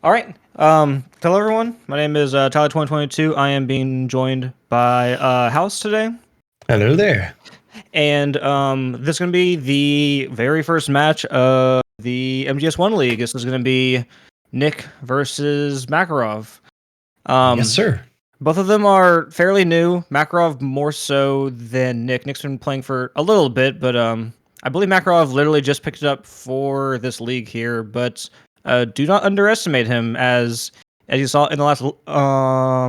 All right. Hello everyone. My name is Tyler2022. I am being joined by House today. Hello there. And this is going to be the very first match of the MGS1 League. This is going to be Nick versus Makarov. Yes, sir. Both of them are fairly new. Makarov more so than Nick. Nick's been playing for a little bit, but I believe Makarov literally just picked it up for this league here. But do not underestimate him, as you saw in the last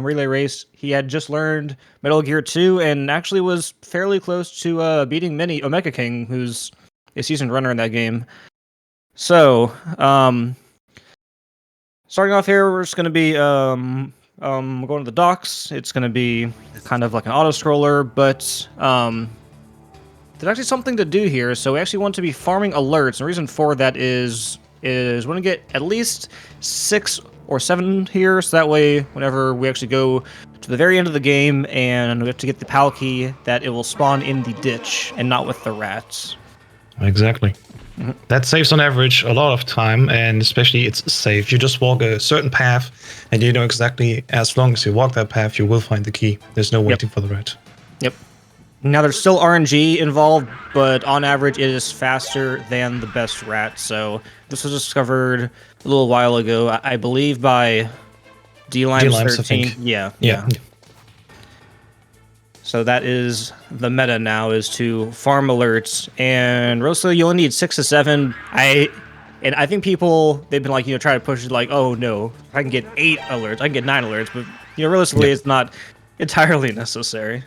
relay race. He had just learned Metal Gear 2 and actually was fairly close to beating Mini Omega King, who's a seasoned runner in that game. So, starting off here, we're just going to be going to the docks. It's going to be kind of like an auto-scroller, but there's actually something to do here. So we actually want to be farming alerts. And the reason for that is we want to get at least 6 or 7 here, so that way whenever we actually go to the very end of the game and we have to get the PAL key, that it will spawn in the ditch and not with the rats. Exactly. Mm-hmm. That saves on average a lot of time, and especially it's safe. You just walk a certain path and you know exactly, as long as you walk that path, you will find the key. There's no waiting for the rat. Yep. Now there's still RNG involved, but on average it is faster than the best rat. So this was discovered a little while ago, I believe, by D-Limes13. Yeah. So that is the meta now, is to farm alerts, and Rosa, you only need 6 to 7. I think people, they've been like, try to push it like, oh no, I can get 8 alerts, I can get 9 alerts, but realistically it's not entirely necessary.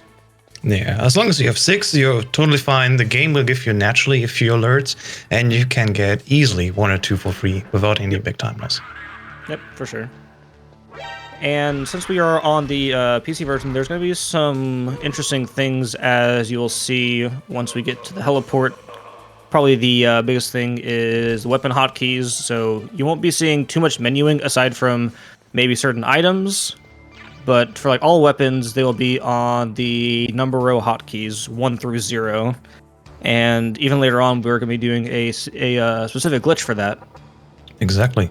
Yeah, as long as you have 6, you're totally fine. The game will give you naturally a few alerts, and you can get easily 1 or 2 for free without any big time loss. Yep, for sure. And since we are on the PC version, there's going to be some interesting things, as you'll see once we get to the heliport. Probably the biggest thing is the weapon hotkeys, so you won't be seeing too much menuing aside from maybe certain items. But for like all weapons, they will be on the number row hotkeys, 1 through 0. And even later on, we're going to be doing a specific glitch for that. Exactly.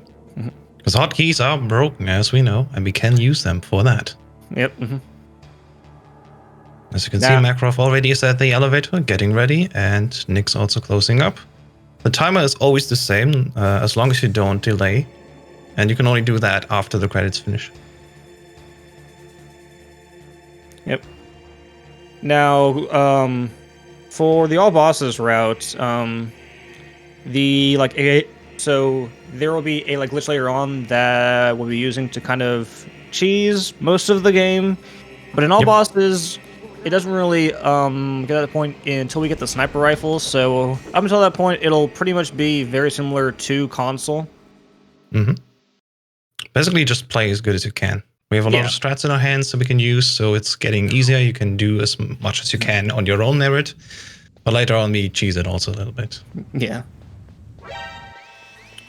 Because hotkeys are broken, as we know, and we can use them for that. Yep. As you can see, Makarov already is at the elevator, getting ready, and Nick's also closing up. The timer is always the same, as long as you don't delay. And you can only do that after the credits finish. Yep. Now, for the all bosses route, so there will be a glitch later on that we'll be using to kind of cheese most of the game, but in all bosses, it doesn't really get to that point until we get the sniper rifles. So up until that point, it'll pretty much be very similar to console. Basically, just play as good as you can. We have a lot of strats in our hands that we can use, so it's getting easier. You can do as much as you can on your own merit, but later on we cheese it also a little bit. Yeah.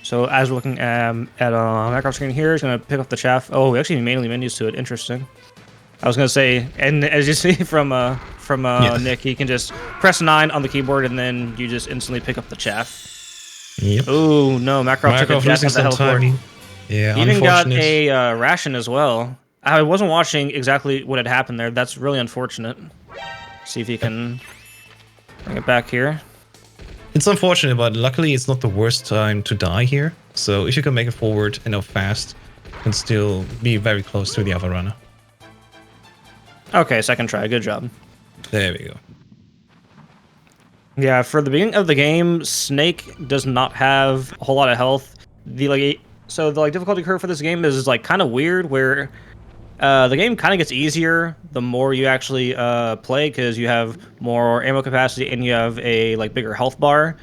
So as we're looking at Makarov screen here, it's going to pick up the chaff. Oh, we actually manually menus to it. Interesting. I was going to say, and as you see from Nick, he can just press 9 on the keyboard and then you just instantly pick up the chaff. Yep. Oh no, Makarov took a chaff at the heliport. Yeah, he even got a ration as well. I wasn't watching exactly what had happened there. That's really unfortunate. See if you can bring it back here. It's unfortunate, but luckily it's not the worst time to die here. So if you can make it forward enough fast, you can still be very close to the other runner. Okay, second try. Good job. There we go. Yeah, for the beginning of the game, Snake does not have a whole lot of health. So the difficulty curve for this game is kind of weird, where the game kind of gets easier the more you actually play, because you have more ammo capacity and you have a bigger health bar.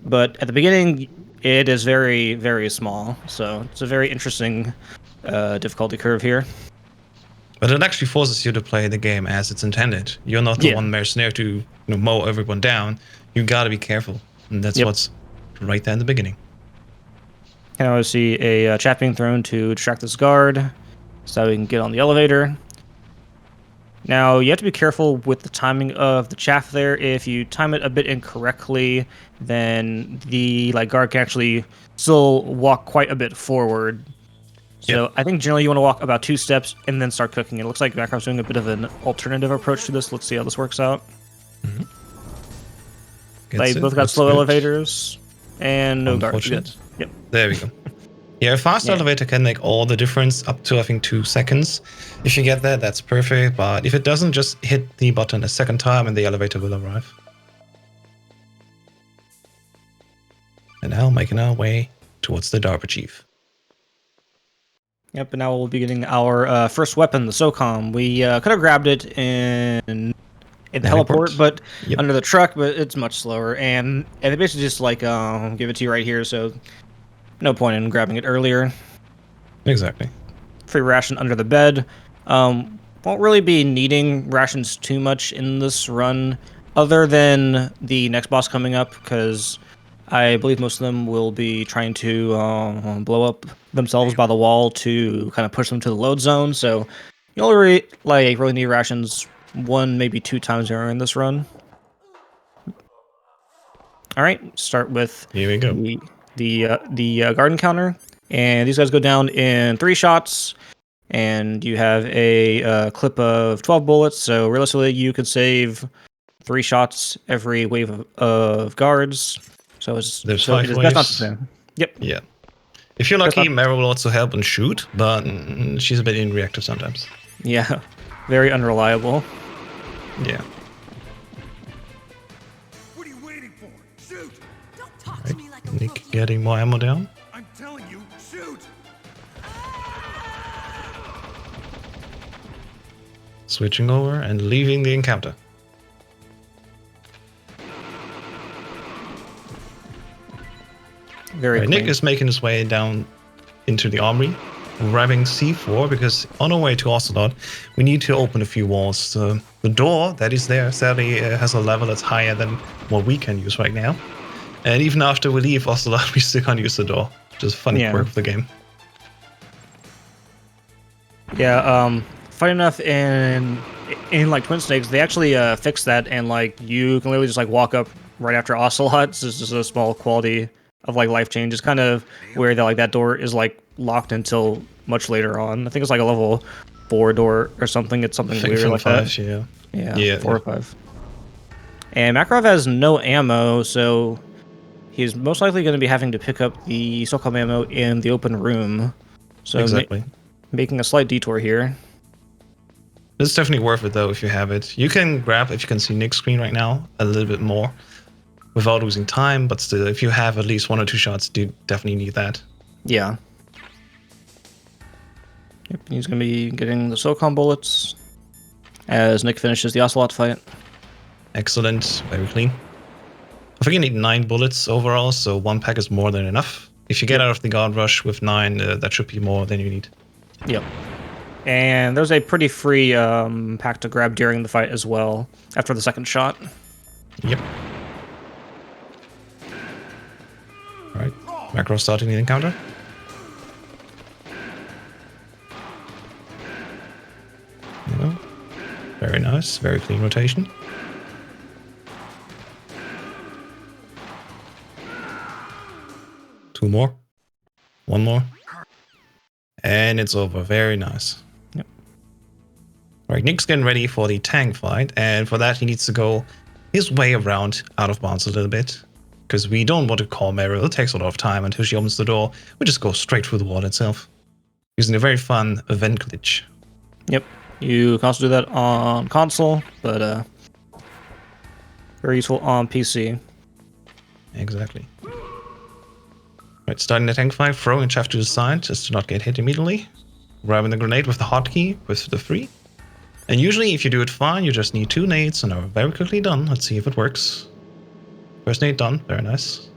But at the beginning, it is very, very small. So it's a very interesting difficulty curve here. But it actually forces you to play the game as it's intended. You're not the one mercenary to mow everyone down. You gotta be careful, and that's what's right there in the beginning. And I always see a chaff being thrown to distract this guard, so we can get on the elevator. Now, you have to be careful with the timing of the chaff there. If you time it a bit incorrectly, then the guard can actually still walk quite a bit forward. So I think generally you want to walk about 2 steps and then start cooking. It looks like Makarov's doing a bit of an alternative approach to this. Let's see how this works out. They both got slow elevators and no guards. Yep. There we go. Yeah, a fast elevator can make all the difference up to, I think, 2 seconds. If you get that, that's perfect. But if it doesn't, just hit the button a second time and the elevator will arrive. And now making our way towards the Darpa Chief. Yep, and now we'll be getting our first weapon, the SOCOM. We could have grabbed it in the heliport, but under the truck, but it's much slower. And they basically just like give it to you right here, so no point in grabbing it earlier. Exactly. Free ration under the bed. Won't really be needing rations too much in this run, other than the next boss coming up, because I believe most of them will be trying to blow up themselves by the wall to kind of push them to the load zone. So you only really need rations 1, maybe 2 times during this run. All right, start with here we go. The garden counter, and these guys go down in 3 shots. And you have a clip of 12 bullets, so realistically you could save 3 shots every wave of guards. So there's 5 waves. That's not the same. Yep. Yeah. If you're lucky, Meryl will also help and shoot, but she's a bit inreactive sometimes. Yeah, very unreliable. Yeah. What are you waiting for? Shoot! Don't talk to me like a Nick rookie. getting more ammo down. I'm telling you, shoot! Switching over and leaving the encounter. Very clean. Nick is making his way down into the armory, grabbing C4, because on our way to Ocelot, we need to open a few walls. The door that is there sadly has a level that's higher than what we can use right now. And even after we leave Ocelot, we still can't use the door. Just a funny quirk of the game. Yeah, funny enough, in like Twin Snakes, they actually fixed that, and like you can literally just like walk up right after Ocelot. It's just a small quality of like life change. It's kind of weird that like that door is like locked until much later on. I think it's like a level 4 door or something. It's something weird like 5, that. Yeah, 4 or 5. And Makarov has no ammo, so he's most likely going to be having to pick up the SOCOM ammo in the open room. So exactly. Making a slight detour here. It's definitely worth it though if you have it. You can grab, if you can see Nick's screen right now, a little bit more without losing time, but still, if you have at least 1 or 2 shots, you definitely need that. Yeah. Yep, he's going to be getting the SOCOM bullets as Nick finishes the Ocelot fight. Excellent, very clean. I think you need 9 bullets overall, so 1 pack is more than enough. If you get out of the guard rush with 9, that should be more than you need. Yep. And there's a pretty free pack to grab during the fight as well, after the second shot. Yep. Alright, Macro starting the encounter. Yeah. Very nice, very clean rotation. Two more. 1 more. And it's over. Very nice. Yep. Right, Nick's getting ready for the tank fight, and for that he needs to go his way around out of bounds a little bit, because we don't want to call Meryl. It takes a lot of time until she opens the door. We just go straight through the wall itself, using a very fun event glitch. Yep. You can also do that on console, but very useful on PC. Exactly. Right, starting the tank fight, throwing chaff to the side just to not get hit immediately. Grabbing the grenade with the hotkey with the 3. And usually if you do it fine, you just need 2 nades and are very quickly done. Let's see if it works. First nade done, very nice.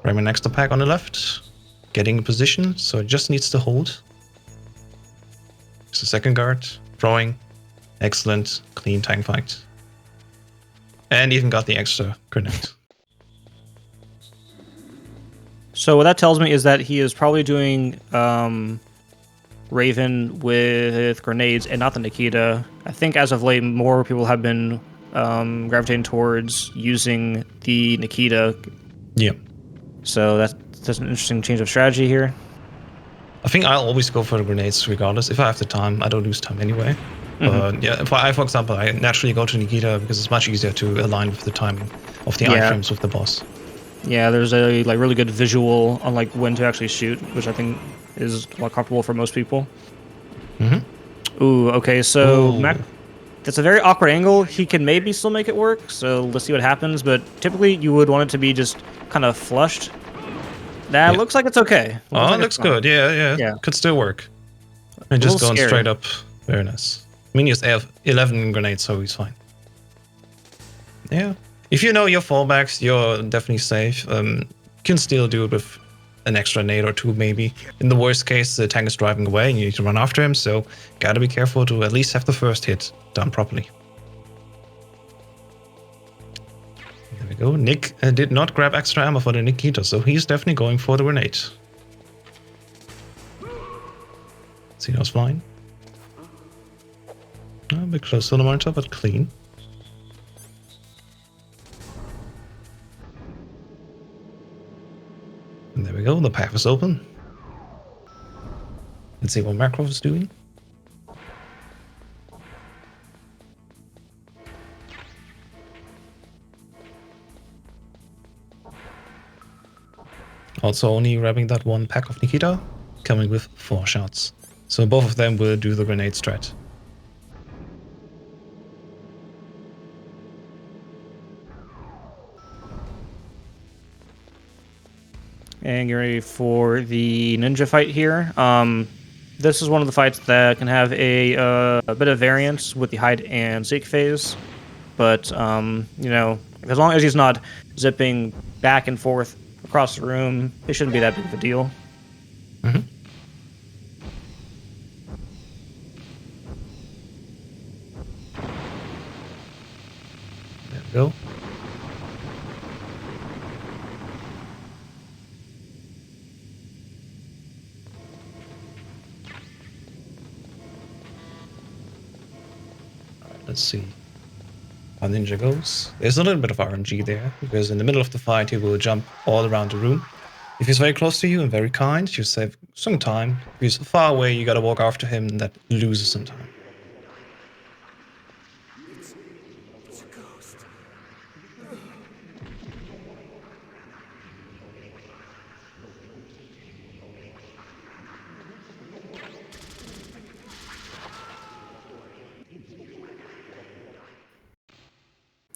Grabbing next pack on the left. Getting in position, so it just needs to hold. It's the second guard, throwing. Excellent, clean tank fight. And even got the extra grenade. So what that tells me is that he is probably doing Raven with grenades and not the Nikita. I think as of late, more people have been gravitating towards using the Nikita. Yep. So that's an interesting change of strategy here. I think I'll always go for the grenades regardless. If I have the time, I don't lose time anyway. But yeah, for example, I naturally go to Nikita because it's much easier to align with the timing of the Yeah. iframes with the boss. Yeah, there's a like really good visual on like when to actually shoot, which I think is like comfortable for most people. Ooh, okay, so Ooh. that's a very awkward angle. He can maybe still make it work, so let's see what happens. But typically, you would want it to be just kind of flushed. That Yeah. looks like it's okay. Oh, it looks good. Yeah. Yeah. Could still work. And A just little going scary. straight up. Very nice. I mean, he has 11 grenades, so he's fine. Yeah. If you know your fallbacks, you're definitely safe. You can still do it with an extra nade or two, maybe. In the worst case, the tank is driving away and you need to run after him, so gotta be careful to at least have the first hit done properly. There we go. Nick did not grab extra ammo for the Nikita, so he's definitely going for the grenade. See those flying? A bit close to the monitor, but clean. And there we go, the path is open. Let's see what Makarov is doing. Also only grabbing that one pack of Nikita, coming with 4 shots. So both of them will do the grenade strat. And get ready for the ninja fight here. This is one of the fights that can have a bit of variance with the hide and seek phase. But, you know, as long as he's not zipping back and forth across the room, it shouldn't be that big of a deal. There we go. Let's see how Ninja goes. There's a little bit of RNG there, because in the middle of the fight he will jump all around the room. If he's very close to you and very kind, you save some time. If he's far away, you gotta walk after him, and that loses some time. It's a ghost.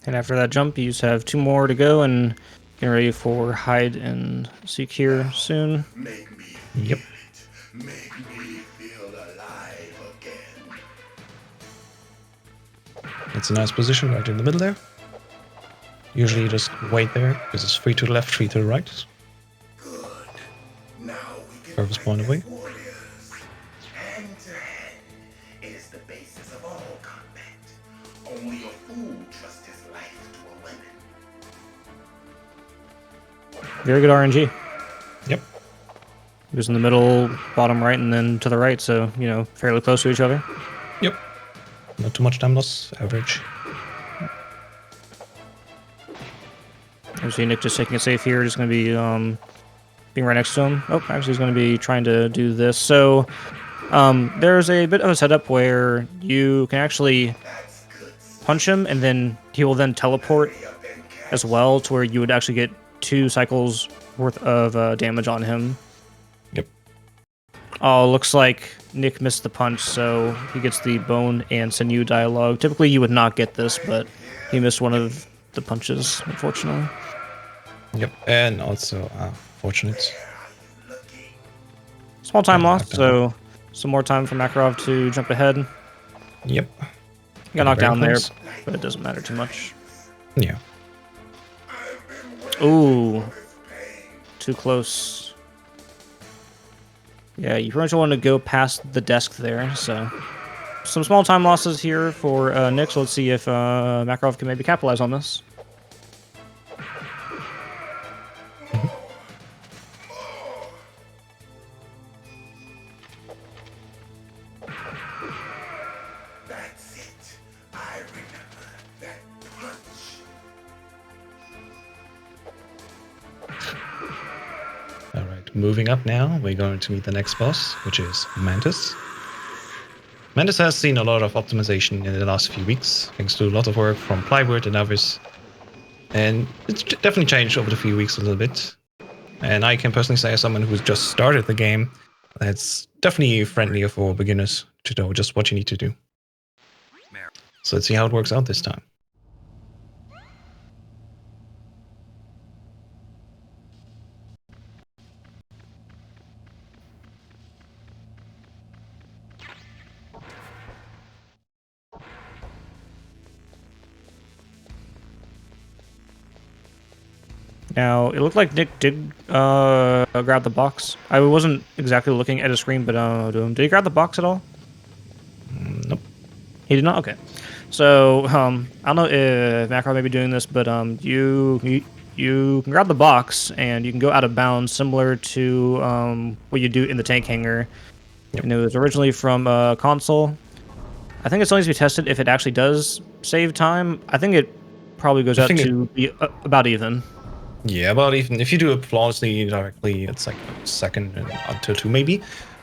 And after that jump, you just have 2 more to go and get ready for hide and seek here soon. Make me Yep. Make me feel alive again. That's a nice position right in the middle there. Usually you just wait there, because it's 3 to the left, 3 to the right. Good. Now we can Purpose fight point as away. warriors. Hand to hand. It is the basis of all combat. Only a fool trusts his life to a weapon. Very good RNG. Yep. He was in the middle, bottom right, and then to the right, so, you know, fairly close to each other. Yep. Not too much time loss, average. I see Nick just taking it safe here, just going to be being right next to him. Oh, actually he's going to be trying to do this. So there's a bit of a setup where you can actually punch him, and then he will then teleport as well, to where you would actually get 2 cycles worth of damage on him. Yep. Oh, looks like Nick missed the punch, so he gets the bone and sinew dialogue. Typically you would not get this, but he missed one of the punches, unfortunately. Yep. And also, fortunate. Small time Yeah, lost, so some more time for Makarov to jump ahead. Yep. Got knocked Very down there, close. but it doesn't matter too much. Yeah. Ooh, too close. Yeah, you pretty much want to go past the desk there, so... Some small time losses here for Nick, so let's see if Makarov can maybe capitalize on this. That's it. I remember that punch. Alright. moving up now, we're going to meet the next boss, which is Mantis. Mantis has seen a lot of optimization in the last few weeks, thanks to a lot of work from Plywood and others. And it's definitely changed over the few weeks a little bit. And I can personally say, as someone who's just started the game, that's definitely friendlier for beginners to know just what you need to do. So let's see how it works out this time. Now, it looked like Nick did grab the box. I wasn't exactly looking at his screen, but did he grab the box at all? Nope. He did not? Okay. So, I don't know if Makarov may be doing this, but you can grab the box, and you can go out of bounds, similar to what you do in the tank hangar. Yep. And it was originally from console. I think it's only to be tested if it actually does save time. I think it probably goes out to be about even. Yeah, about even. If you do it flawlessly directly, it's like a second until 2 maybe.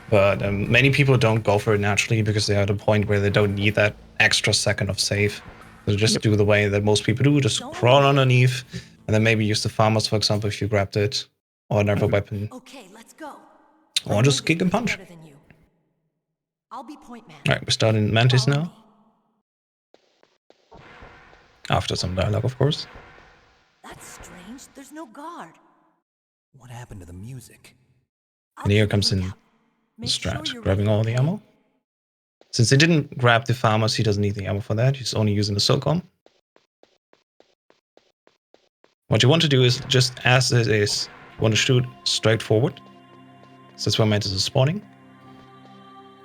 But many people don't go for it naturally because they're at a point where they don't need that extra second of save. They'll just do the way that most people do, just crawl underneath, and then maybe use the farmers, for example, if you grabbed it, or another weapon. Okay, let's go. Or just kick and punch. I'll be point man. Alright, we're starting Mantis now. After some dialogue, of course. That's strange. There's no guard. What happened to the music? And here comes in Strat, grabbing all the ammo. Since he didn't grab the farmers, he doesn't need the ammo for that. He's only using the SOCOM. What you want to do is, just as it is, you want to shoot straight forward. So that's where Mantis is spawning.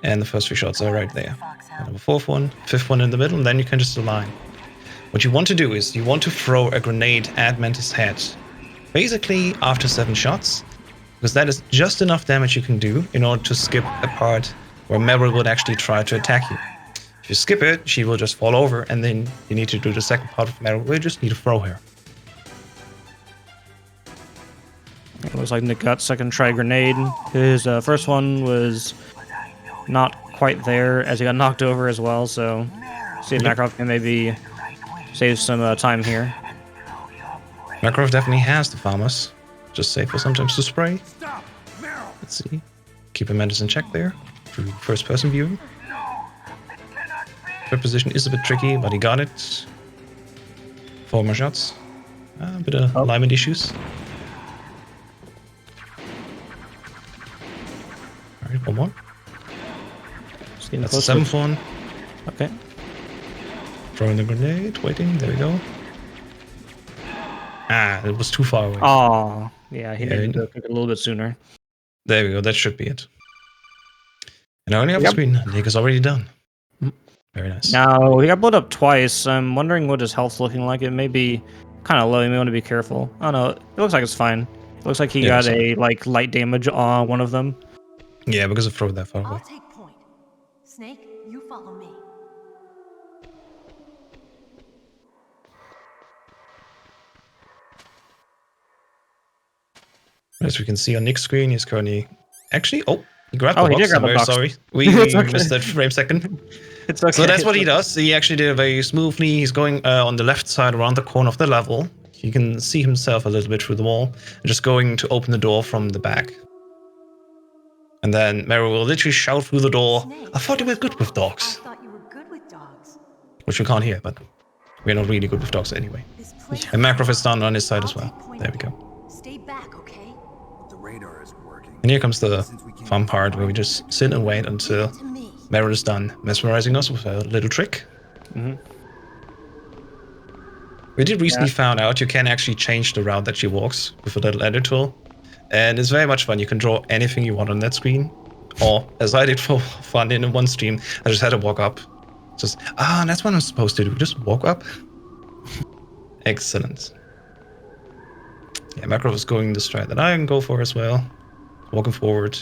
And the first 3 shots are right there. And the 4th one, 5th one in the middle, and then you can just align. What you want to do is, you want to throw a grenade at Mantis' head. Basically, after 7 shots. Because that is just enough damage you can do in order to skip a part where Meryl would actually try to attack you. If you skip it, she will just fall over, and then you need to do the second part of Meryl where you just need to throw her. It looks like Nick got second try grenade. His first one was not quite there as he got knocked over as well, so see if Makarov can maybe save some time here. Makarov definitely has the farmers. Just safer sometimes to spray. Let's see. Keep a Mantis in check there through first person viewing. Third position is a bit tricky, but he got it. 4 more shots. A bit of alignment issues. Alright, 1 more. That's the 7th one. Okay. Throwing the grenade, waiting, there we go. Ah, it was too far away. Oh, yeah, he needed to pick it a little bit sooner. There we go, that should be it. And only off the screen, Nick is already done. Very nice. Now, he got blown up twice. I'm wondering what his health's looking like. It may be kind of low. You may want to be careful. I don't know. It looks like it's fine. It looks like he got a light damage on one of them. Yeah, because of throwing that far away. I'll take point. Snake, you follow me. As we can see on Nick's screen, he's currently... Actually, he grabbed the box. He did grab I'm the very box. sorry. We missed that frame second. It's okay. So that's what he does. He actually did it very smoothly. He's going on the left side around the corner of the level. You can see himself a little bit through the wall. And just going to open the door from the back. And then Mary will literally shout through the door, Snake, I thought you were good with dogs. I thought you were good with dogs. Which we can't hear, but we're not really good with dogs anyway. This place And Makarov is down on his side as I'll well. take point. There we go. Stay back, okay? The radar isn't working. And here comes the fun part where we just sit and wait until To me. Meryl is done mesmerizing us with a little trick. We did recently found out you can actually change the route that she walks with a little edit tool. And it's very much fun. You can draw anything you want on that screen. Or, as I did for fun in one stream, I just had to walk up. Just, that's what I'm supposed to do. Just walk up. Excellent. Yeah, Makarov is going the stride that I can go for as well. Walking forward.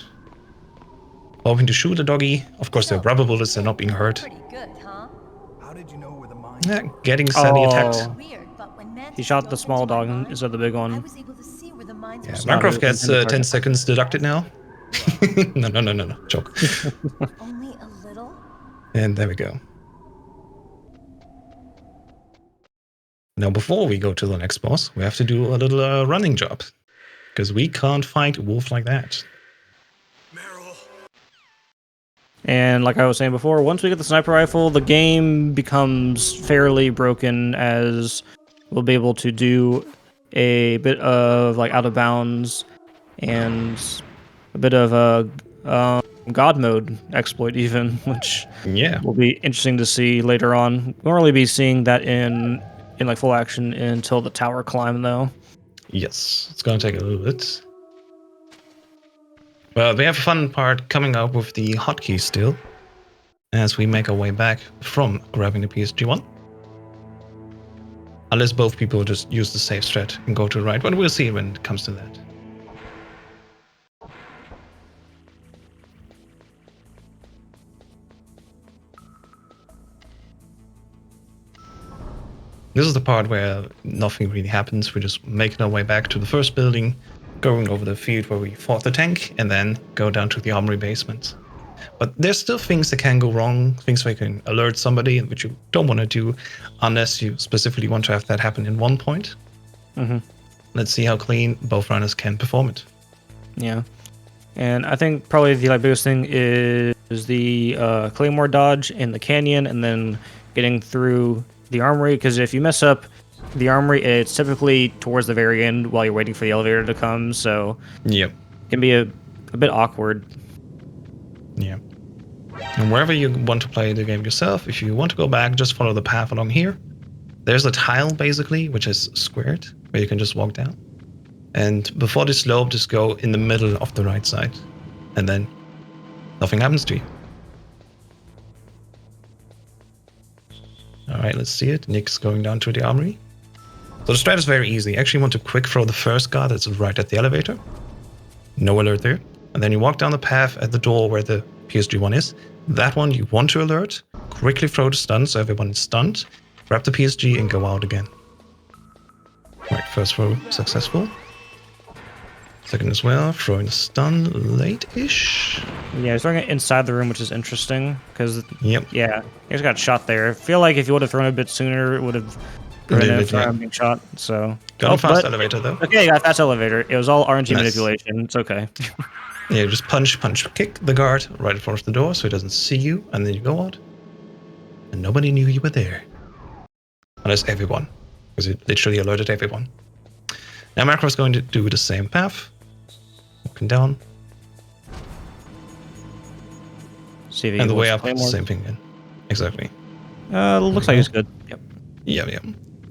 Hoping to shoot a doggy. Of course, they're rubber bullets, they're not being hurt. Pretty good, huh? How did you know where the mine? Yeah, getting sadly attacked. Weird, but when Mantis He shot the broke small into my dog barn, instead of the big I one. was able to see where the mines Yeah, are Makarov gets intended 10 target. seconds deducted now. No. Joke. only a little? And there we go. Now, before we go to the next boss, we have to do a little running job. Because we can't fight a wolf like that. And like I was saying before, once we get the sniper rifle, the game becomes fairly broken, as we'll be able to do a bit of like out of bounds and a bit of a god mode exploit even, which Yeah. will be interesting to see later on. We'll really be seeing that in like full action until the tower climb though. Yes, it's gonna take a little bit. But we have a fun part coming up with the hotkeys still, as we make our way back from grabbing the PSG1. Unless both people just use the safe strat and go to the right, but we'll see when it comes to that. This is the part where nothing really happens. We're just making our way back to the first building, going over the field where we fought the tank, and then go down to the armory basement. But there's still things that can go wrong, things where you can alert somebody, which you don't want to do unless you specifically want to have that happen in one point. Let's see how clean both runners can perform it. Yeah. And I think probably the biggest thing is the claymore dodge in the canyon, and then getting through the armory, because if you mess up the armory, it's typically towards the very end while you're waiting for the elevator to come, so Yep. it can be a bit awkward. Yeah. And wherever you want to play the game yourself, if you want to go back, just follow the path along here. There's a tile, basically, which is squared, where you can just walk down. And before this slope, just go in the middle of the right side. And then nothing happens to you. Alright, let's see it. Nick's going down to the armory. So the strat is very easy. You actually want to quick throw the first guard that's right at the elevator. No alert there. And then you walk down the path at the door where the PSG1 is. That one you want to alert. Quickly throw the stun so everyone is stunned. Grab the PSG and go out again. Right, first throw successful. Second as well, throwing the stun late-ish. Yeah, he's throwing it inside the room, which is interesting, because, Yep. yeah, he just got shot there. I feel like if you would have thrown it a bit sooner, it would have prevented him from being shot, so... Got a fast elevator, though. Okay, you got a fast elevator. It was all RNG Nice. manipulation. It's okay. Yeah, just punch, kick the guard right in front of the door so he doesn't see you, and then you go out. And nobody knew you were there. Unless everyone, because it literally alerted everyone. Now Makarov's going to do the same path. Walking down. See if he And the way wants up, to play more. same thing again. Exactly. Looks like it's good. Yep. Yeah.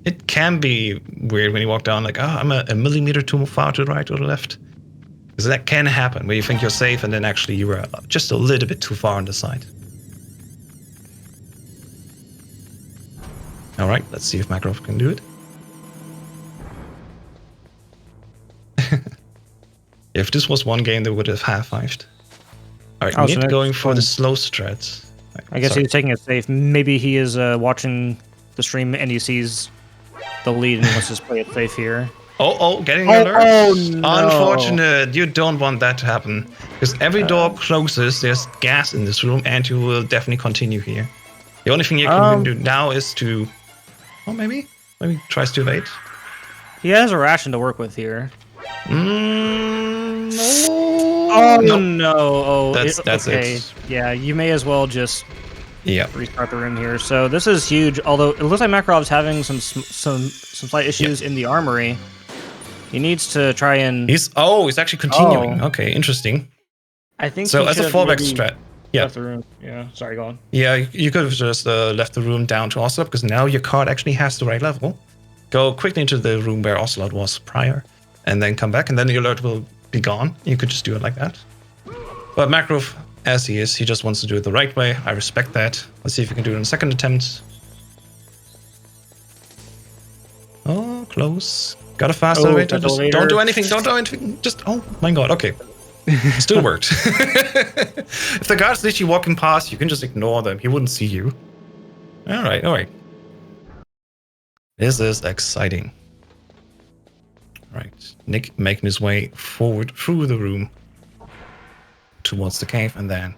It can be weird when you walk down, like, I'm a millimeter too far to the right or the left. Because that can happen, where you think you're safe and then actually you were just a little bit too far on the side. Alright, let's see if Makarov can do it. If this was one game, they would have half-fived. Alright, Oh, so Nick that's going for the fun. slow strats. I guess Sorry. he's taking it safe. Maybe he is watching the stream and he sees the lead and he wants to just play it safe here. Getting Oh, alert. oh, no. Unfortunate. You don't want that to happen. Because every door closes, there's gas in this room, and you will definitely continue here. The only thing you can do now is to... Oh, maybe tries to evade. He has a ration to work with here. No. Oh, Nope. no. Oh, That's okay. it. Yeah, you may as well just Yeah. restart the room here. So this is huge, although it looks like Makarov's having some slight issues in the armory. He needs to try and... He's actually continuing. Okay, interesting. I think So he as a should have fallback maybe strat. Yeah. left the room. Yeah, sorry, go on. Yeah, you could have just left the room down to Ocelot, because now your card actually has the right level. Go quickly into the room where Ocelot was prior, and then come back, and then the alert will be gone. You could just do it like that. But Makarov, as he is, he just wants to do it the right way. I respect that. Let's see if we can do it in a second attempt. Oh, close. Got a fast elevator. fast Just elevator. don't do anything. Don't do anything. Just, oh my god, okay. Still worked. If the guard's literally walking past, you can just ignore them. He wouldn't see you. Alright. This is exciting. Right. Nick making his way forward through the room towards the cave and then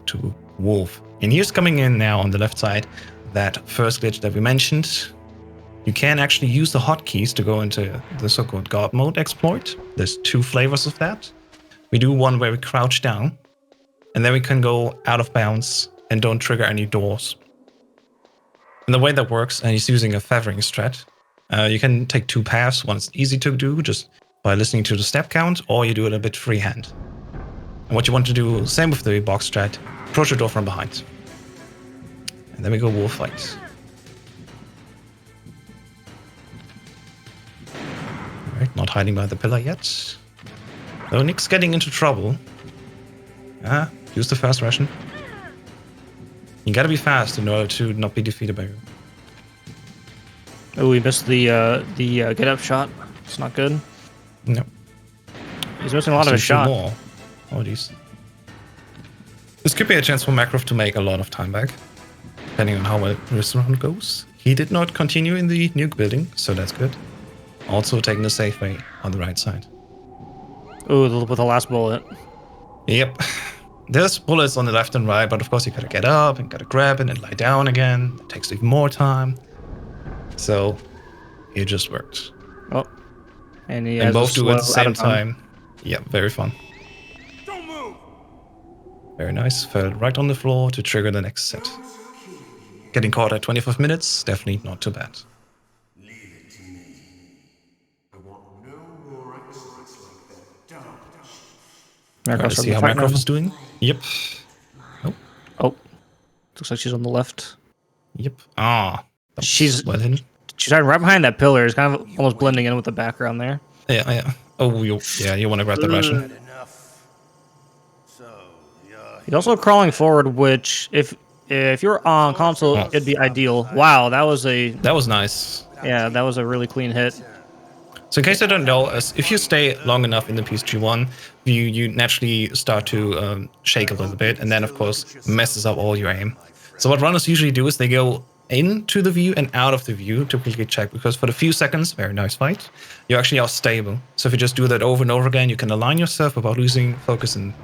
to Wolf. And here's coming in now on the left side, that first glitch that we mentioned. You can actually use the hotkeys to go into the so-called God mode exploit. There's 2 flavors of that. We do one where we crouch down, and then we can go out of bounds and don't trigger any doors. And the way that works, and he's using a feathering strat, you can take 2 paths. One is easy to do just by listening to the step count, or you do it a bit freehand. And what you want to do, same with the box strat, approach the door from behind. And then we go wolf fight. Alright, not hiding by the pillar yet. So Nick's getting into trouble. Use the fast ration. You gotta be fast in order to not be defeated by you. Oh, we missed the get up shot. It's not good. No. He's missing a lot of his shot. More. Oh, geez. This could be a chance for Makarov to make a lot of time back, depending on how well this round goes. He did not continue in the nuke building, so that's good. Also taking the safe way on the right side. Oh, with the last bullet. Yep. There's bullets on the left and right, but of course you gotta get up and gotta grab it and lie down again. It takes even more time. So it just worked. Oh. And he and has both do it at the same time. time. Yeah, very fun. Don't move. Very nice. Fell right on the floor to trigger the next set. Getting caught at 25 minutes, definitely not too bad. Leave it to me. I want no more excellence like that. Don't. Let's see how Makarov is doing. Yep. Oh. Oh. Looks like she's on the left. Yep. Ah. She's well hidden. She's hiding right behind that pillar. It's kind of almost blending in with the background there. Yeah, yeah. Oh, you want to grab the ration. He's also crawling forward, which if you're on console, it'd be ideal. Wow, that was nice. Yeah, that was a really clean hit. So in case I don't know, if you stay long enough in the PSG1, you naturally start to shake a little bit, and then of course messes up all your aim. So what runners usually do is they go into the view and out of the view to quickly check, because for the few seconds, very nice fight, you actually are stable. So if you just do that over and over again, you can align yourself without losing focus, and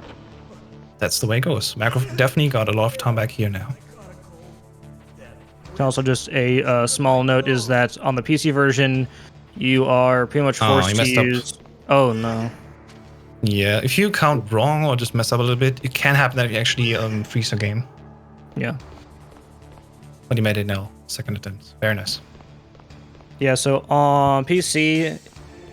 that's the way it goes. Makarov definitely got a lot of time back here now. Also, just a small note is that on the PC version, you are pretty much forced to use... Oh, no. Yeah, if you count wrong or just mess up a little bit, it can happen that you actually freeze the game. Yeah. But he made it now. Second attempt. Very nice. Yeah, so on PC,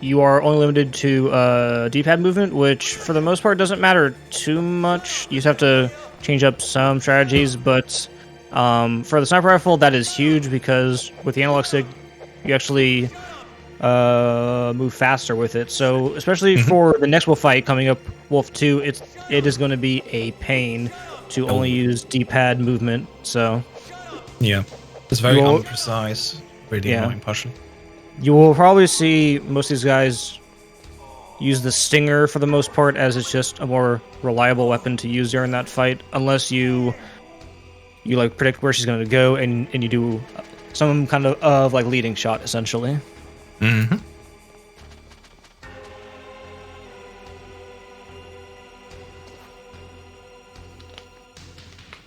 you are only limited to D-pad movement, which for the most part doesn't matter too much. You just have to change up some strategies, but for the sniper rifle, that is huge because with the analog stick, you actually move faster with it. So especially for the next wolf fight coming up, Wolf 2, it is going to be a pain to only use D-pad movement. So yeah, it's very unprecise, really annoying partially. You will probably see most of these guys use the Stinger for the most part, as it's just a more reliable weapon to use during that fight, unless you like predict where she's going to go and you do some kind of like leading shot essentially. Mm-hmm.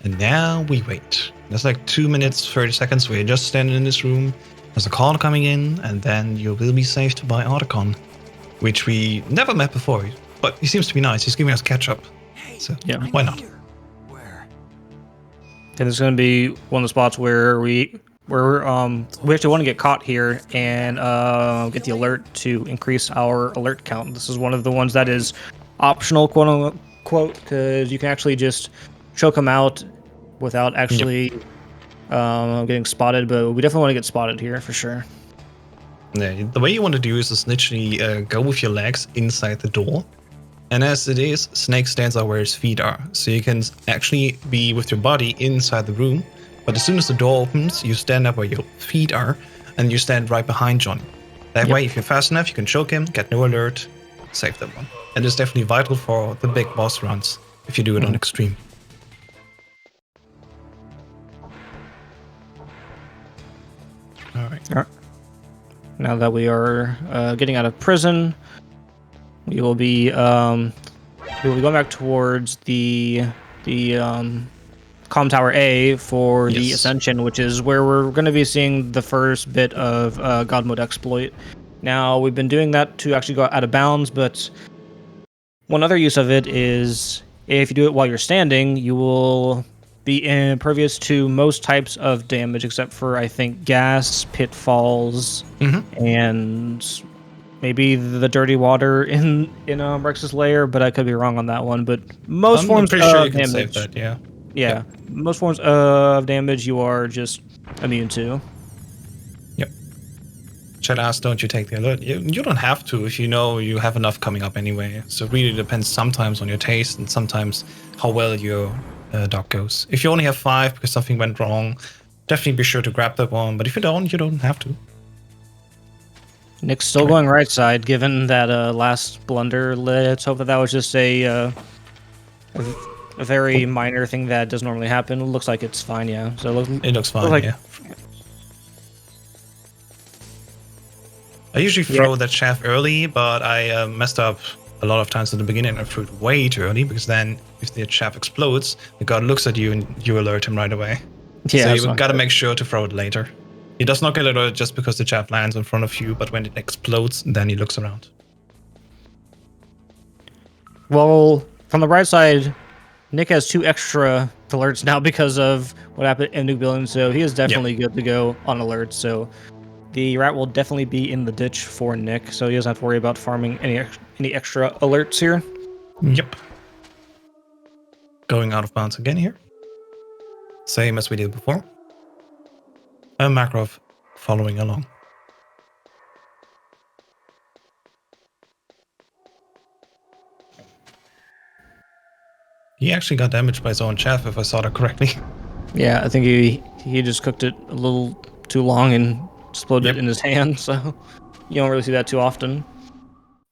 And now we wait. There's like 2 minutes, 30 seconds. We're just standing in this room. There's a call coming in, and then you will be saved by Otacon, which we never met before. But he seems to be nice. He's giving us catch up. So yeah, why not? And it's going to be one of the spots where we actually want to get caught here and get the alert to increase our alert count. This is one of the ones that is optional, quote unquote, because you can actually just choke them out without actually getting spotted. But we definitely want to get spotted here for sure. Yeah, the way you want to do is just literally go with your legs inside the door. And as it is, Snake stands out where his feet are. So you can actually be with your body inside the room. But as soon as the door opens, you stand up where your feet are, and you stand right behind Johnny. That way, if you're fast enough, you can choke him, get no alert, save that one. And it's definitely vital for the big boss runs, if you do it on extreme. Alright. Now that we are getting out of prison, we will be going back towards the comm tower A for the Ascension, which is where we're going to be seeing the first bit of God mode exploit. Now, we've been doing that to actually go out of bounds, but one other use of it is if you do it while you're standing, you will be impervious to most types of damage except for, I think, gas, pitfalls, and maybe the dirty water in Rex's lair, but I could be wrong on that one. But most forms of sure you can damage, save that, yeah. yeah, most forms of damage you are just immune to. Yep. Chat asks, don't you take the alert? You don't have to if you know you have enough coming up anyway. So it really depends sometimes on your taste and sometimes how well your dock goes. If you only have 5 because something went wrong, definitely be sure to grab that one. But if you don't have to. Nick's still going right side, given that last blunder. Let's hope that was just a very minor thing that doesn't normally happen. It looks like it's fine, yeah. So it looks fine, yeah. I usually throw that chaff early, but I messed up a lot of times at the beginning. I threw it way too early because then if the chaff explodes, the god looks at you and you alert him right away. Yeah, so you've got to make sure to throw it later. He does not get alerted just because the chaff lands in front of you, but when it explodes, then he looks around. Well, from the right side, Nick has 2 extra alerts now because of what happened in New Building, so he is definitely good to go on alerts. So the rat will definitely be in the ditch for Nick, so he doesn't have to worry about farming any extra alerts here. Yep. Going out of bounds again here. Same as we did before. And Makarov following along. He actually got damaged by his own chaff, if I saw that correctly. Yeah, I think he just cooked it a little too long and exploded it in his hand, so you don't really see that too often.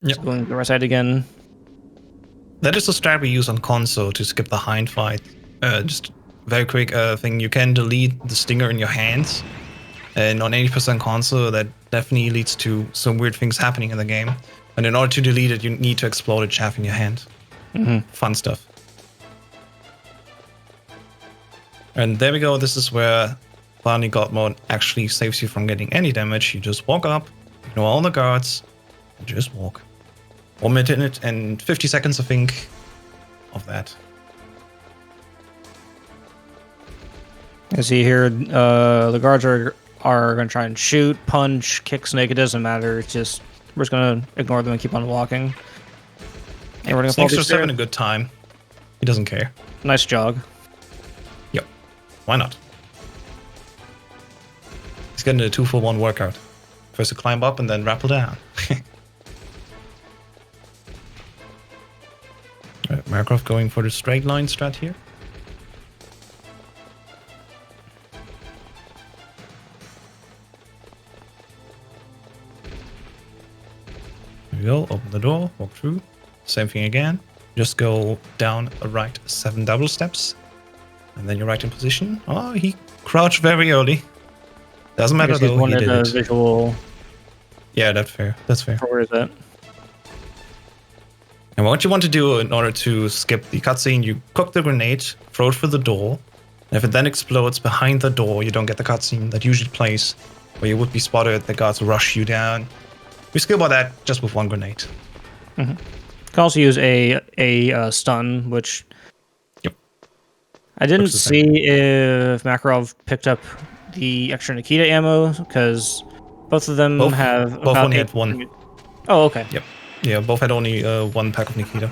Yep. So going to the right side again. That is a strat we use on console to skip the hind fight. Just very quick thing, you can delete the stinger in your hands. And on 80% console, that definitely leads to some weird things happening in the game. And in order to delete it, you need to explode a chaff in your hand. Fun stuff. And there we go. This is where finally God mode actually saves you from getting any damage. You just walk up, ignore all the guards, and just walk. 1 minute and 50 seconds, I think, of that. I see here, the guards are going to try and shoot, punch, kick Snake. It doesn't matter. It's just, we're just going to ignore them and keep on walking. And we're going to Snake's just having a good time. He doesn't care. Nice jog. Yep. Why not? He's getting a 2-for-1 workout. First to climb up and then rappel down. Right, Makarov going for the straight line strat here. There we go, open the door, walk through. Same thing again. Just go down a right 7 double steps. And then you're right in position. Oh, he crouched very early. Doesn't matter though, he did it. Visual. Yeah, that's fair. That's fair. Where is that? And what you want to do in order to skip the cutscene, you cook the grenade, throw it through the door. And if it then explodes behind the door, you don't get the cutscene that usually plays, where you would be spotted, the guards rush you down. You skip all that just with 1 grenade. You can also use a stun, which I didn't see if Makarov picked up the extra Nikita ammo, because both of them have... Both only had 1. Oh, okay. Yep. Yeah, both had only 1 pack of Nikita.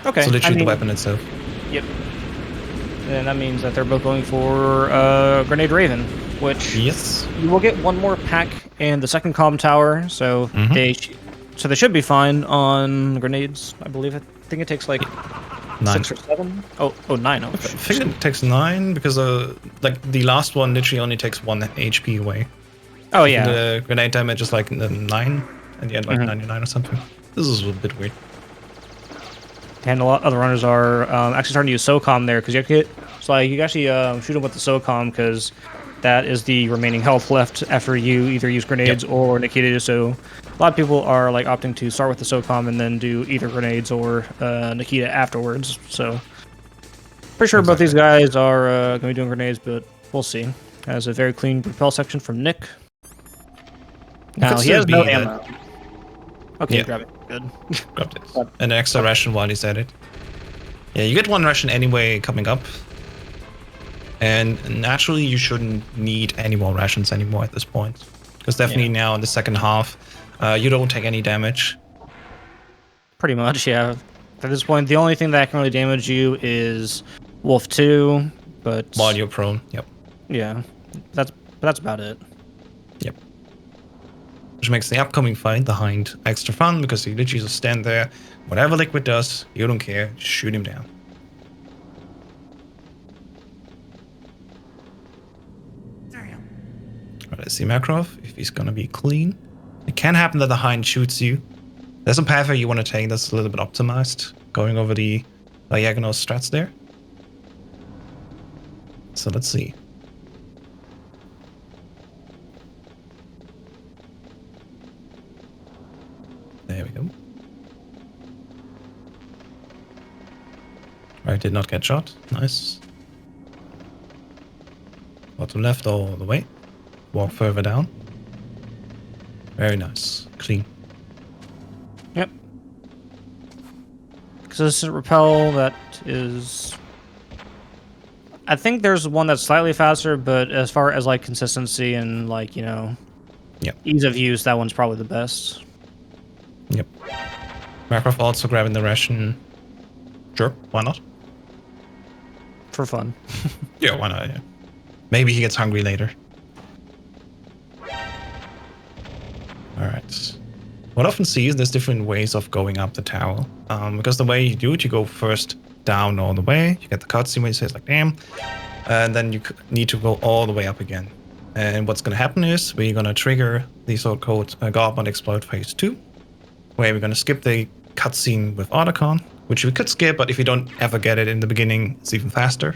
Okay. So literally the weapon itself. Yep. And that means that they're both going for Grenade Raven, which you will get 1 more pack in the second comm tower, so they should be fine on grenades, I believe. I think it takes like 9 6 or 7. Oh, 9. Oh, I think it takes 9 because like the last one literally only takes 1 HP away. Oh yeah. The grenade damage is like 9, and the end like 99 or something. This is a bit weird. And a lot of other runners are actually starting to use SOCOM there, because you can actually shoot them with the SOCOM, because that is the remaining health left after you either use grenades or Nikita. So a lot of people are like opting to start with the SOCOM and then do either grenades or Nikita afterwards. So pretty sure both these guys are going to be doing grenades, but we'll see. Has a very clean repel section from Nick. Now he has no ammo. Okay, grab it. Good. Grabbed it. And an extra ration while he's at it. Yeah, you get one ration anyway coming up. And naturally, you shouldn't need any more rations anymore at this point. Because definitely now in the second half, you don't take any damage. Pretty much, yeah. At this point, the only thing that can really damage you is Wolf 2, but... While you're prone, Yeah, that's about it. Yep. Which makes the upcoming fight, the Hind, extra fun, because you literally just stand there. Whatever Liquid does, you don't care. Just shoot him down. Alright, let's see Makarov, if he's gonna be clean. It can happen that the Hind shoots you. There's a path you want to take that's a little bit optimized, going over the diagonal strats there. So let's see. There we go. Right, did not get shot. Nice. Bottom left all the way. Walk further down. Very nice. Clean. Yep. Consistent repel, that is... I think there's one that's slightly faster, but as far as like consistency and like, you know, ease of use, that one's probably the best. Yep. Makarov also grabbing the ration. Sure, why not? For fun. Yeah, why not? Yeah. Maybe he gets hungry later. Alright. What I often see is there's different ways of going up the tower. Because the way you do it, you go first down all the way. You get the cutscene where it says like, damn. And then you need to go all the way up again. And what's going to happen is we're going to trigger the so-called Guard Explode Phase 2. Where we're going to skip the cutscene with Otacon, which we could skip, but if you don't ever get it in the beginning, it's even faster.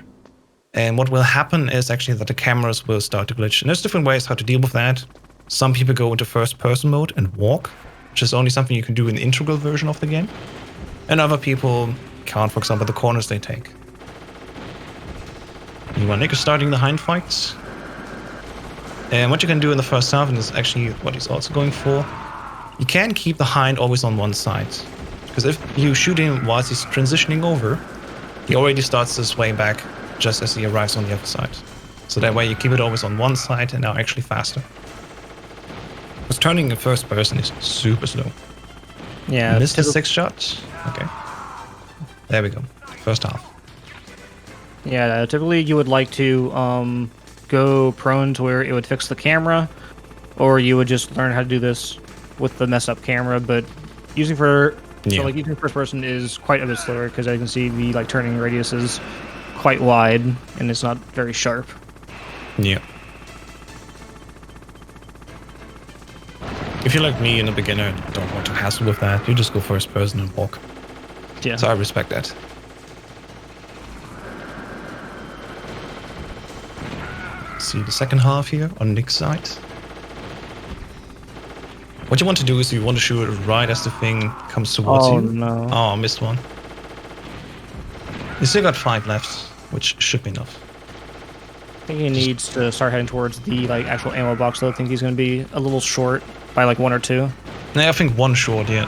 And what will happen is actually that the cameras will start to glitch. And there's different ways how to deal with that. Some people go into first-person mode and walk, which is only something you can do in the integral version of the game. And other people count, for example, the corners they take. Meanwhile, Nick is starting the Hind fights. And what you can do in the first half, and this is actually what he's also going for, you can keep the Hind always on one side. Because if you shoot him whilst he's transitioning over, he already starts to sway back just as he arrives on the other side. So that way you keep it always on one side and now actually faster. Because turning in first person is super slow. Yeah. Missed the 6 shots? Okay. There we go. First half. Yeah, typically you would like to go prone to where it would fix the camera, or you would just learn how to do this with the messed up camera, but using for so like using first person is quite a bit slower because I can see the like turning radius is quite wide and it's not very sharp. Yeah. If you're like me and a beginner and don't want to hassle with that, you just go first person and walk. Yeah. So I respect that. See the second half here on Nick's side. What you want to do is you want to shoot it right as the thing comes towards you. Oh no. Oh, missed one. You still got 5 left, which should be enough. I think he needs to start heading towards the like actual ammo box though. I think he's going to be a little short by like 1 or 2. No, I think 1 short, yeah.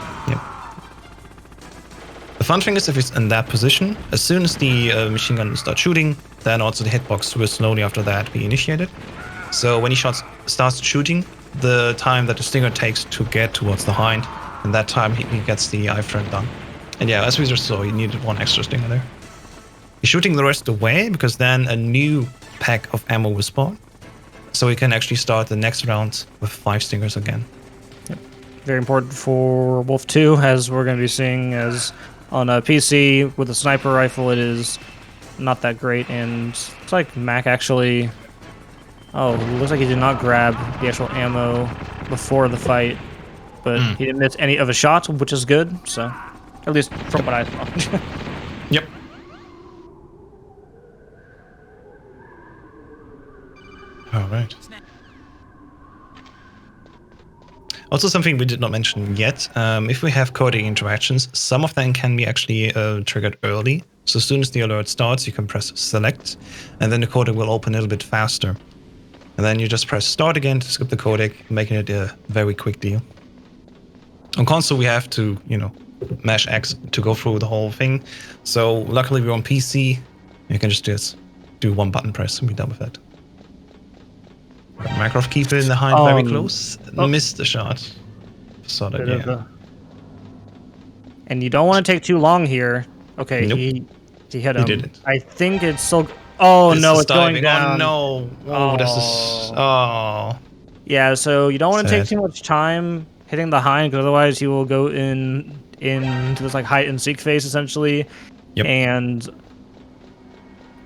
The fun thing is if it's in that position, as soon as the machine gun starts shooting, then also the hitbox will slowly after that be initiated. So when he starts shooting, the time that the Stinger takes to get towards the Hind, and that time he gets the iframe done. And yeah, as we just saw, he needed 1 extra Stinger there. He's shooting the rest of the way, because then a new pack of ammo will spawn. So we can actually start the next round with 5 Stingers again. Yep. Very important for Wolf 2, as we're going to be seeing as on a PC with a sniper rifle, it is not that great. And it's like Mac actually... Oh, looks like he did not grab the actual ammo before the fight, but he didn't miss any of his shots, which is good, so at least from what I saw. Yep. All right. Also, something we did not mention yet, if we have coding interactions, some of them can be actually triggered early. So as soon as the alert starts, you can press select, and then the codec will open a little bit faster. And then you just press start again to skip the codec, making it a very quick deal. On console, we have to, mash X to go through the whole thing. So luckily we're on PC. You can just do one button press and be done with it. Makarov keep it in the hind very close. Missed the shot. Saw that, yeah. And you don't want to take too long here. Okay, Nope. he hit him. He did it. I think it's still... Oh, This no, is it's going diving. down. Oh, no. Oh, this is... Oh. Yeah, so you don't want to take Sad. too much time hitting the hind, because otherwise he will go into this like hide and seek phase essentially. Yep. And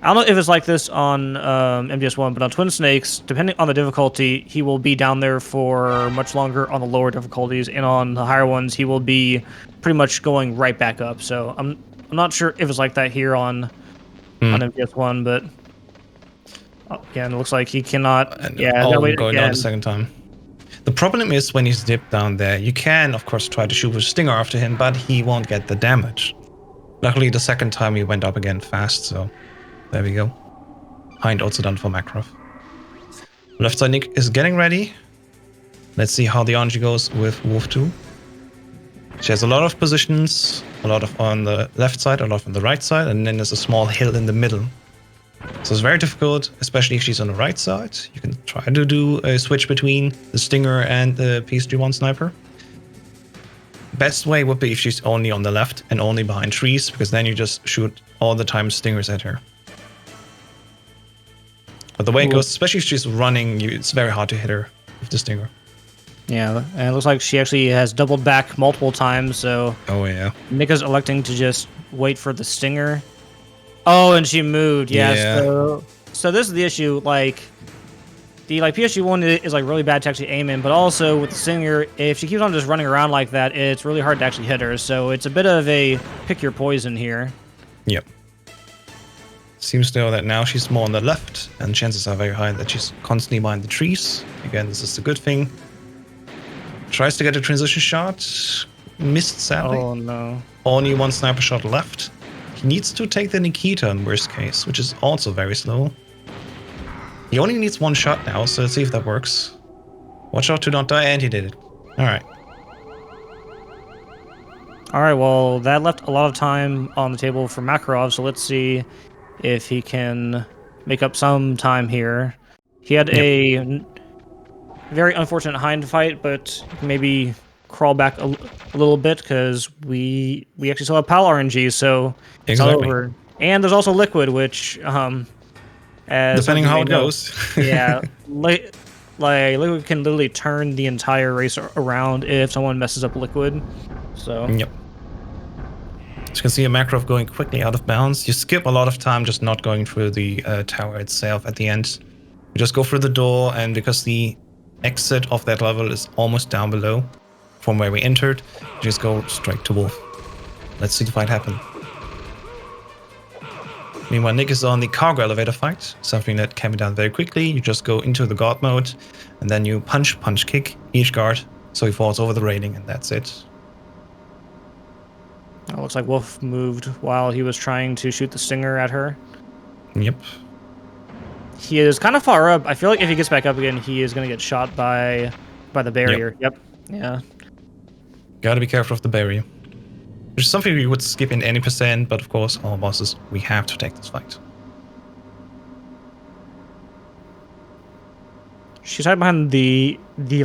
I don't know if it's like this on MGS1, but on Twin Snakes, depending on the difficulty, he will be down there for much longer on the lower difficulties, and on the higher ones, he will be pretty much going right back up. So I'm not sure if it's like that here on MGS1, but again, it looks like he cannot. Going down the second time. The problem is when he's dipped down there, you can, of course, try to shoot with a stinger after him, but he won't get the damage. Luckily, the second time he went up again fast, so there we go. Hind also done for Makarov. Left side Nick is getting ready. Let's see how the RNG goes with Wolf 2. She has a lot of positions, a lot of on the left side, a lot on the right side, and then there's a small hill in the middle. So it's very difficult, especially if she's on the right side. You can try to do a switch between the Stinger and the PSG-1 sniper. Best way would be if she's only on the left and only behind trees, because then you just shoot all the time Stingers at her. But the way it goes, especially if she's running, it's very hard to hit her with the Stinger. Yeah, and it looks like she actually has doubled back multiple times, so... Oh, yeah. Nick is electing to just wait for the Stinger. Oh, and she moved. Yeah. So this is the issue. Like the PSG-1 is like really bad to actually aim in, but also with the Stinger, if she keeps on just running around like that, it's really hard to actually hit her. So it's a bit of a pick your poison here. Yep. Seems though that now she's more on the left, and chances are very high that she's constantly behind the trees. Again, this is a good thing. Tries to get a transition shot. Missed, sadly. Oh, no. Only one sniper shot left. He needs to take the Nikita in worst case, which is also very slow. He only needs one shot now, so let's see if that works. Watch out to not die, and he did it. Alright. Alright, well, that left a lot of time on the table for Makarov, so let's see if he can make up some time here. He had a very unfortunate hind fight, but maybe crawl back a little bit, because we actually still have PAL RNG, so it's not over. And there's also Liquid, which as depending on how it goes. Yeah, Liquid can literally turn the entire race around if someone messes up Liquid. So yep. As you can see, a Makarov going quickly out of bounds. You skip a lot of time just not going through the tower itself at the end. You just go through the door, and because the exit of that level is almost down below from where we entered, you just go straight to Wolf. Let's see the fight happen. Meanwhile, Nick is on the cargo elevator fight, something that can be done very quickly. You just go into the guard mode, and then you punch, kick each guard, so he falls over the railing, and that's it. it looks like Wolf moved while he was trying to shoot the Stinger at her. Yep. He is kind of far up. I feel like if he gets back up again, he is going to get shot by the barrier. Yep. Yeah. Gotta be careful of the barrier. Which is something we would skip in any percent, but of course, all bosses, we have to take this fight. She's hiding behind the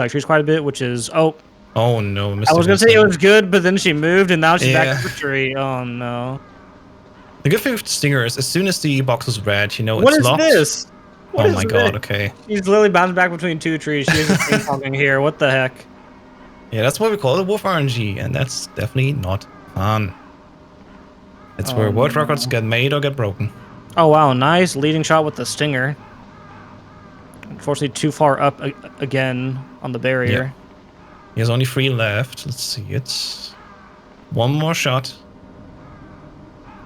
trees quite a bit, which is oh no, I was gonna say it was good, but then she moved and now she's back to the tree. Oh no. The good thing with the Stinger is as soon as the box is red, you know what it's locked. What is this? Oh my god, okay. She's literally bouncing back between two trees. She isn't ping-ponging here. What the heck? Yeah, that's what we call it, Wolf RNG, and that's definitely not fun. It's where world records get made or get broken. Oh wow, nice leading shot with the Stinger. Unfortunately, too far up again on the barrier. Yeah. He has only 3 left. Let's see, it's one more shot.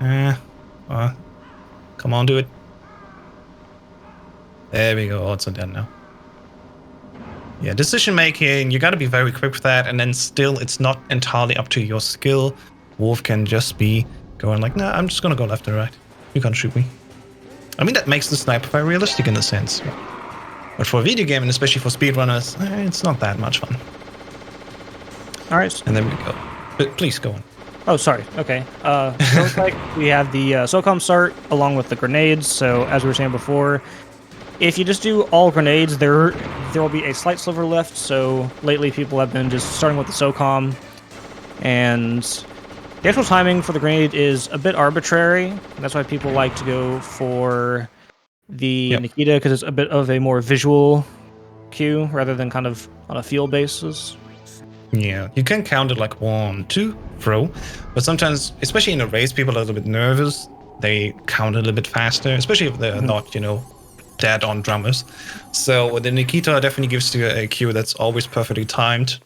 Come on, do it. There we go. Also done now. Yeah, decision making, you got to be very quick with that, and then still it's not entirely up to your skill. Wolf can just be going like, nah, I'm just gonna go left and right. You can't shoot me. I mean, that makes the sniper very realistic in a sense. But for a video game, and especially for speedrunners, it's not that much fun. All right. And then we go. But please go on. Oh, sorry. Okay. So it looks like we have the SOCOM start along with the grenades. So as we were saying before, if you just do all grenades, there will be a slight sliver left. So lately people have been just starting with the SOCOM. And the actual timing for the grenade is a bit arbitrary. That's why people like to go for the Nikita, because it's a bit of a more visual cue rather than kind of on a feel basis. Yeah, you can count it like 1, 2, throw. But sometimes, especially in a race, people are a little bit nervous. They count a little bit faster, especially if they're not, dead on drummers. So the Nikita definitely gives you a cue that's always perfectly timed.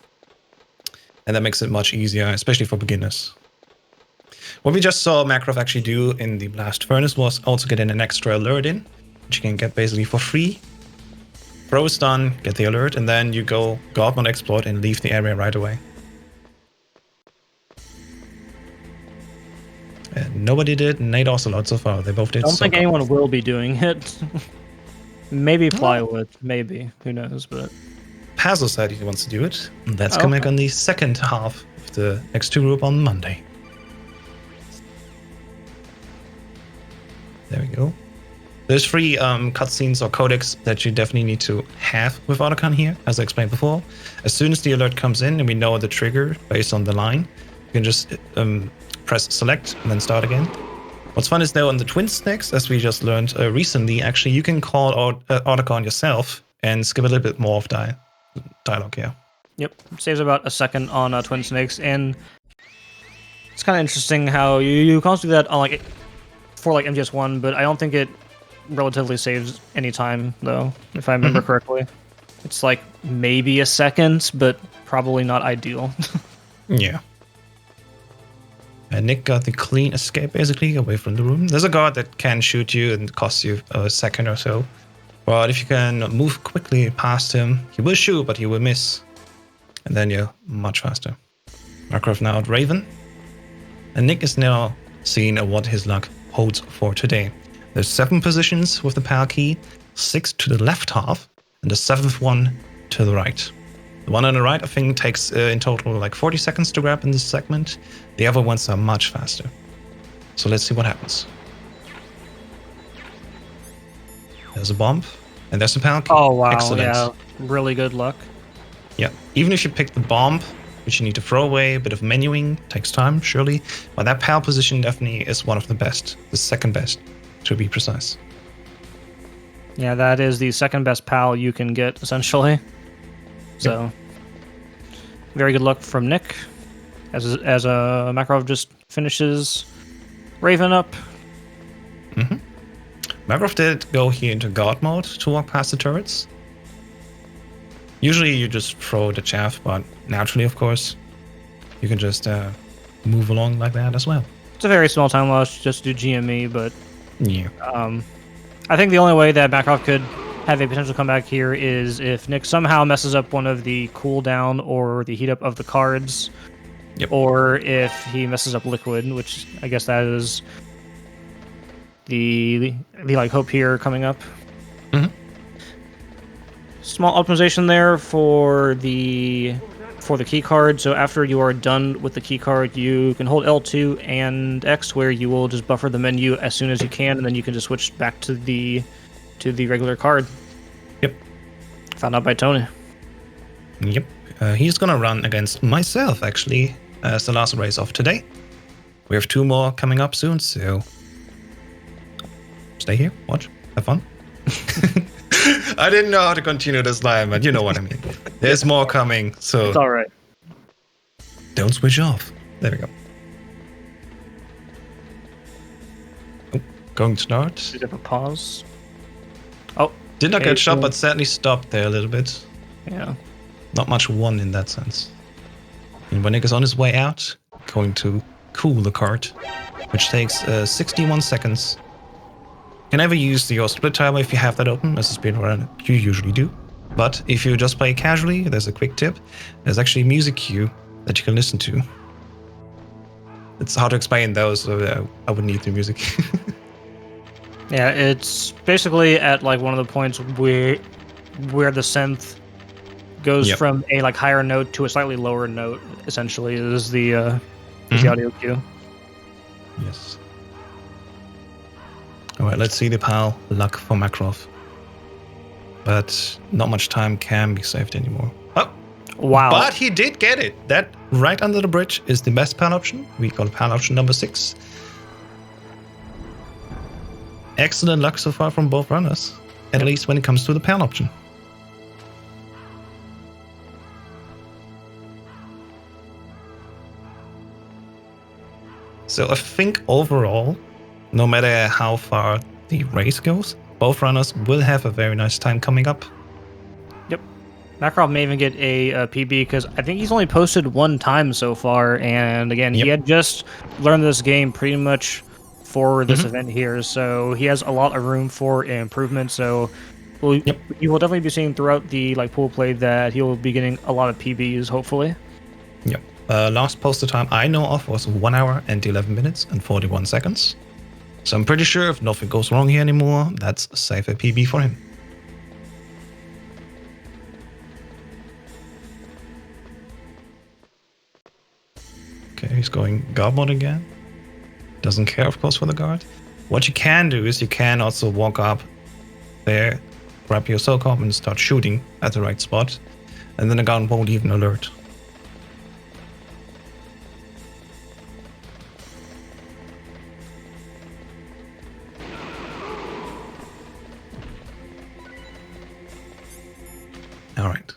And that makes it much easier, especially for beginners. What we just saw Makarov actually do in the Blast Furnace was also get an extra alert in, which you can get basically for free. Throw is done, get the alert, and then you go God Mode Exploit and leave the area right away. And nobody did, Nate Ocelot so far. They both did. I don't think anyone will be doing it. Maybe Plywood, maybe. Who knows, but... Pazzo said he wants to do it. And that's coming on the second half of the X2 group on Monday. There we go. There's 3 cutscenes or codecs that you definitely need to have with Otacon here, as I explained before. As soon as the alert comes in and we know the trigger based on the line, you can just press select and then start again. What's fun is though on the twin sticks, as we just learned recently, actually you can call Otacon yourself and skip a little bit more of dialogue here. Yep, saves about a second on twin snakes, and it's kind of interesting how you can also do that on for MGS1, but I don't think it relatively saves any time though, if I remember correctly. It's like maybe a second, but probably not ideal. Yeah. And Nick got the clean escape basically away from the room. There's a guard that can shoot you and cost you a second or so. But if you can move quickly past him, he will shoot, but he will miss. And then you're much faster. Makarov now at Raven. And Nick is now seeing what his luck holds for today. There's 7 positions with the power key, 6 to the left half, and the 7th one to the right. The one on the right, I think, takes in total like 40 seconds to grab in this segment. The other ones are much faster. So let's see what happens. There's a bomb, and there's a power key. Oh, wow. Excellent. Yeah, really good luck. Yeah, even if you pick the bomb, which you need to throw away, a bit of menuing, takes time, surely. But that power position definitely is one of the best, the second best, to be precise. Yeah, that is the second best PAL you can get, essentially. So, very good luck from Nick, as Makarov just finishes Raven up. Makarov did go here into God mode to walk past the turrets. Usually you just throw the chaff, but naturally, of course, you can just move along like that as well. It's a very small time loss just to do GME, but yeah. I think the only way that Makarov could have a potential comeback here is if Nick somehow messes up one of the cooldown or the heat up of the cards, or if he messes up Liquid, which I guess that is the hope here coming up. Small optimization there for the key card. So after you are done with the key card, you can hold L2 and X, where you will just buffer the menu as soon as you can, and then you can just switch back to the regular card. Yep. Found out by Tony. Yep. He's gonna run against myself actually as the last race of today. We have 2 more coming up soon, so stay here, watch, have fun. I didn't know how to continue this line, but you know what I mean. There's more coming, so It's all right. Don't switch off. There we go. Oh, going to start. Did you have a pause? Oh, Did not okay, get shot, so- but certainly stopped there a little bit. yeah. Not much won in that sense. And when Nick is on his way out, going to cool the cart, which takes 61 seconds. can never use your split timer if you have that open, as a speedrunner you usually do. But if you just play casually, there's a quick tip. There's actually a music cue that you can listen to. It's hard to explain those, so I would need the music. Yeah, it's basically at like one of the points where the synth goes from a like higher note to a slightly lower note. Essentially, is the audio cue. Yes. All right, let's see the PAL luck for Makarov. But not much time can be saved anymore. Oh, wow! But he did get it. That right under the bridge is the best PAL option. We got PAL option number 6. Excellent luck so far from both runners, at least when it comes to the PAL option. So I think overall, no matter how far the race goes, both runners will have a very nice time coming up. Yep. Makarov may even get a PB because I think he's only posted one time so far, and again, he had just learned this game pretty much for this event here, so he has a lot of room for improvement. So you will definitely be seeing throughout the like pool play that he'll be getting a lot of PBs, hopefully. Yep. Last posted time I know of was 1 hour and 11 minutes and 41 seconds. So I'm pretty sure if nothing goes wrong here anymore, that's a safer PB for him. Okay, he's going guard mode again. Doesn't care, of course, for the guard. What you can do is you can also walk up there, grab your SOCOM and start shooting at the right spot. And then the guard won't even alert. Alright.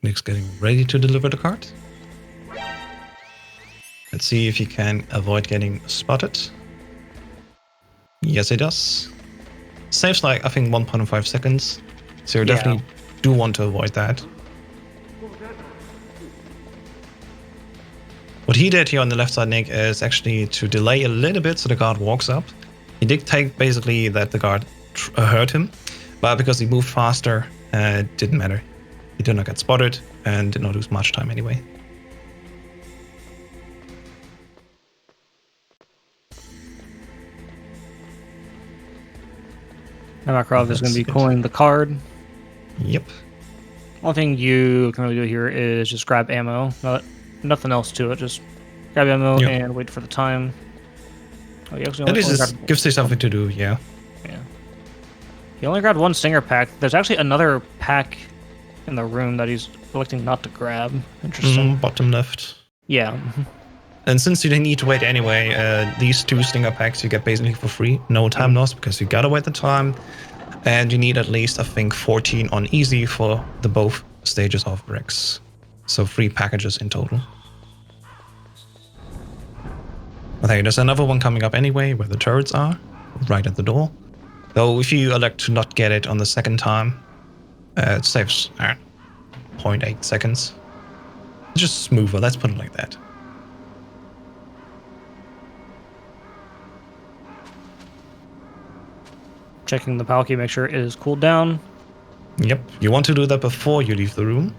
Nick's getting ready to deliver the card. Let's see if he can avoid getting spotted. Yes, he does. Saves like, I think, 1.5 seconds. So you definitely do want to avoid that. What he did here on the left side, Nick, is actually to delay a little bit so the guard walks up. He did take basically that the guard hurt him, but because he moved faster, it didn't matter. He did not get spotted and did not lose much time anyway. Now Makarov is going to be pulling the card. Yep. Only thing you can really do here is just grab ammo. Nothing else to it. Just grab ammo and wait for the time. Oh, at least it gives you something to do, yeah. Yeah. He only grabbed one stinger pack. There's actually another pack in the room that he's electing not to grab. Interesting. Bottom left. Yeah. And since you didn't need to wait anyway, these 2 stinger packs you get basically for free. No time lost because you gotta wait the time. And you need at least, I think, 14 on easy for the both stages of Rex. So 3 packages in total. Okay, there's another one coming up anyway, where the turrets are, right at the door. Though if you elect to not get it on the second time, it saves 0.8 seconds. It's just smoother, let's put it like that. Checking the PAL key, make sure it is cooled down. Yep, you want to do that before you leave the room.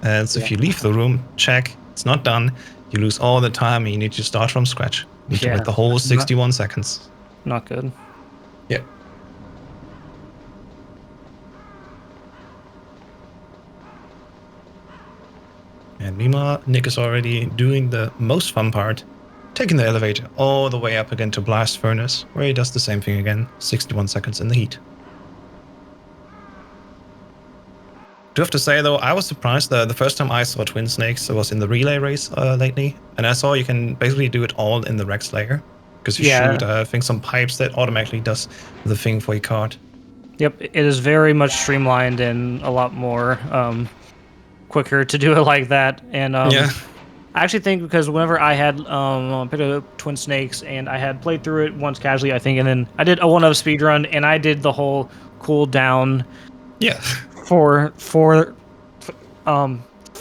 And so if you leave the room, check, it's not done. You lose all the time and you need to start from scratch. You need to wait the whole 61 seconds. Not good. Yep. And meanwhile, Nick is already doing the most fun part, taking the elevator all the way up again to Blast Furnace, where he does the same thing again, 61 seconds in the heat. Do have to say though, I was surprised the first time I saw Twin Snakes was in the relay race lately, and I saw you can basically do it all in the Rex layer, because you shoot, I think, some pipes that automatically does the thing for your card. Yep, it is very much streamlined and a lot more quicker to do it like that. And I actually think because whenever I had picked up Twin Snakes and I had played through it once casually, I think, and then I did a 1-up speedrun and I did the whole cool down. Yeah. For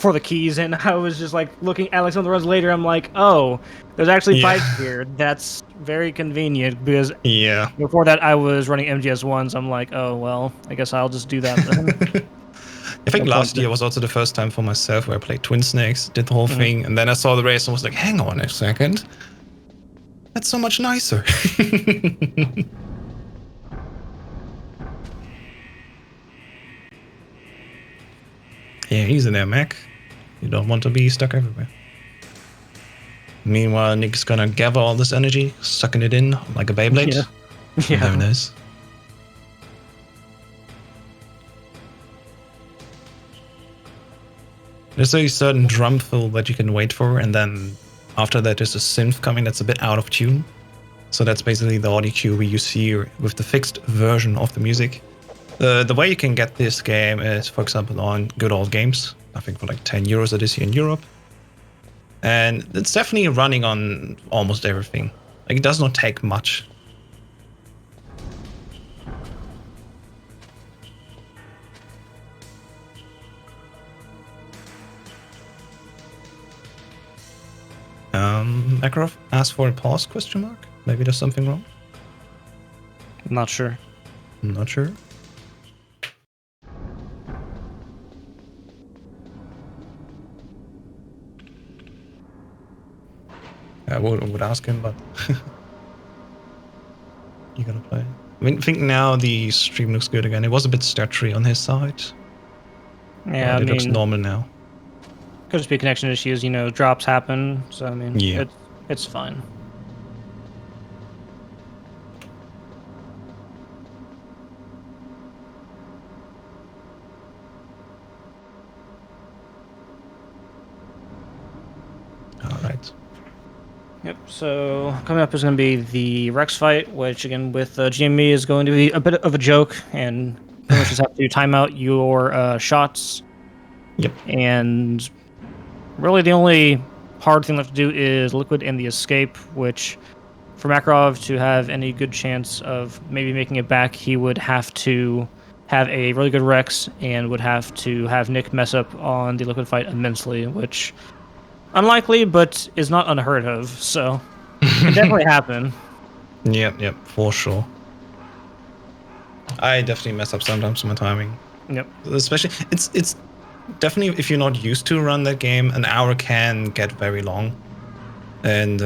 for the keys, and I was just like looking at like some of the runs later. I'm like, oh, there's actually Yeah. pipes here. That's very convenient because Yeah. before that I was running MGS1s. I'm like, oh well, I guess I'll just do that then. I think No last point year there. was also the first time for myself where I played Twin Snakes, did the whole thing, and then I saw the race and was like, hang on a second. That's so much nicer. Yeah, easy there, Mac. You don't want to be stuck everywhere. Meanwhile, Nick's gonna gather all this energy, sucking it in like a Beyblade. Yeah. Very nice. There's a certain drum fill that you can wait for, and then after that there's a synth coming that's a bit out of tune. So that's basically the audio cue we use here with the fixed version of the music. The way you can get this game is, for example, on Good Old Games. I think for like 10 euros it is here in Europe. And it's definitely running on almost everything. Like, it does not take much. Makarov asked for a pause, question mark? Maybe there's something wrong? I'm not sure. I'm not sure. I would ask him, but you gotta play. I mean, I think now the stream looks good again. It was a bit stuttery on his side. Yeah, But I it looks mean, normal now. could just be connection issues. You know, drops happen. So I mean, Yeah. it's fine. Alright. Yep, so coming up is going to be the Rex fight, which again with GME is going to be a bit of a joke, and pretty much just have to time out your shots. Yep. And really the only hard thing left to do is Liquid and the escape, which for Makarov to have any good chance of maybe making it back, he would have to have a really good Rex and would have to have Nick mess up on the Liquid fight immensely, which unlikely, but is not unheard of, so can definitely happen. Yep, for sure. I definitely mess up sometimes with my timing. Yep. Especially, it's definitely, if you're not used to run that game, an hour can get very long. And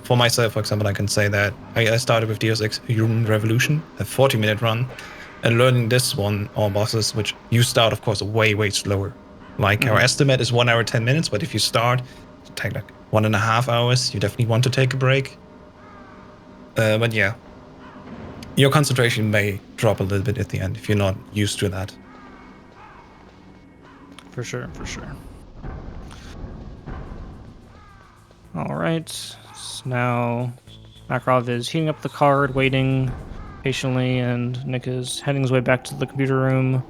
for myself, for example, I can say that I started with Deus Ex Human Revolution, a 40-minute run, and learning this one, all bosses, which you start, of course, way slower. Like, our estimate is 1 hour 10 minutes, but if you start, it take like 1.5 hours. You definitely want to take a break. But yeah, your concentration may drop a little bit at the end if you're not used to that. For sure. All right. So now Makarov is heating up the card, waiting patiently, and Nick is heading his way back to the computer room.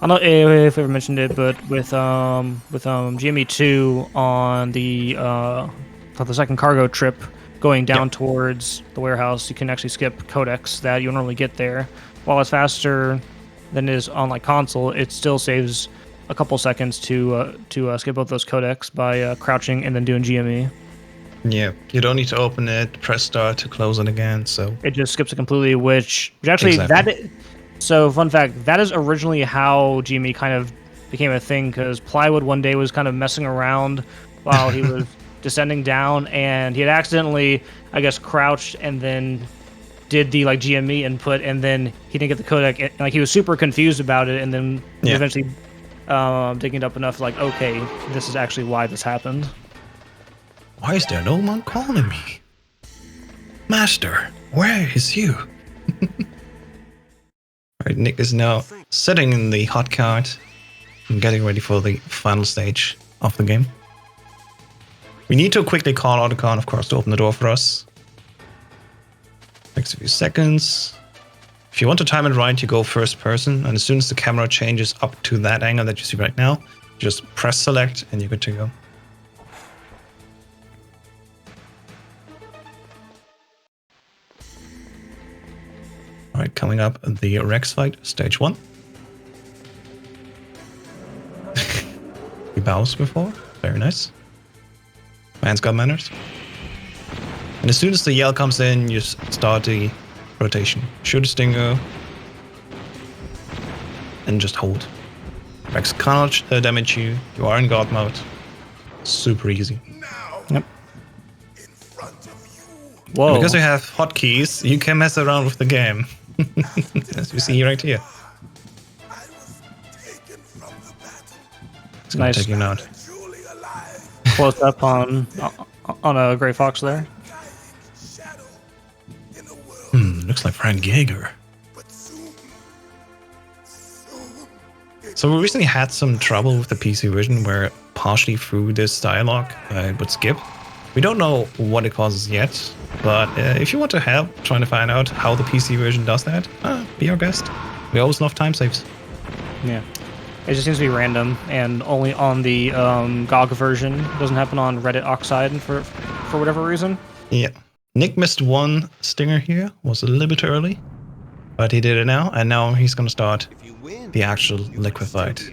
I don't know if I ever mentioned it, but with GME2 on the second cargo trip going down towards the warehouse, you can actually skip codecs that you normally get there. While it's faster than it is on like console, it still saves a couple seconds to skip both those codecs by crouching and then doing GME. Yeah, you don't need to open it, press start to close it again, so... It just skips it completely, which actually, Exactly. So, fun fact, that is originally how GME kind of became a thing, because Plywood one day was kind of messing around while he was descending down, and he had accidentally, I guess, crouched and then did the like GME input, and then he didn't get the codec. And, like, he was super confused about it, and then eventually digging it up enough, like, okay, this is actually why this happened. Why is there no one calling me? Master, where is you? Alright, Nick is now sitting in the hot cart and getting ready for the final stage of the game. We need to quickly call Autocon, of course, to open the door for us. Takes a few seconds. If you want to time it right, you go first person, and as soon as the camera changes up to that angle that you see right now, just press select and you're good to go. Alright, coming up, the Rex fight, stage 1. bows before. Very nice. Man's got manners. And as soon as the yell comes in, you start the rotation. Shoot a stinger. And just hold. Rex cannot damage you. You are in God mode. Super easy. Yep. Whoa. Because you have hotkeys, you can mess around with the game. As you see right here. It's gonna Nice. take you out. Close up on a Gray Fox there. Looks like Frank Jaeger. So we recently had some trouble with the PC version where partially through this dialogue it would skip. We don't know what it causes yet, but if you want to help trying to find out how the PC version does that, be our guest. We always love time saves. Yeah. It just seems to be random and only on the GOG version. It doesn't happen on Reddit Oxide for whatever reason. Yeah. Nick missed one stinger here, was a little bit early, but he did it now, and now he's going to start the actual liquid fight.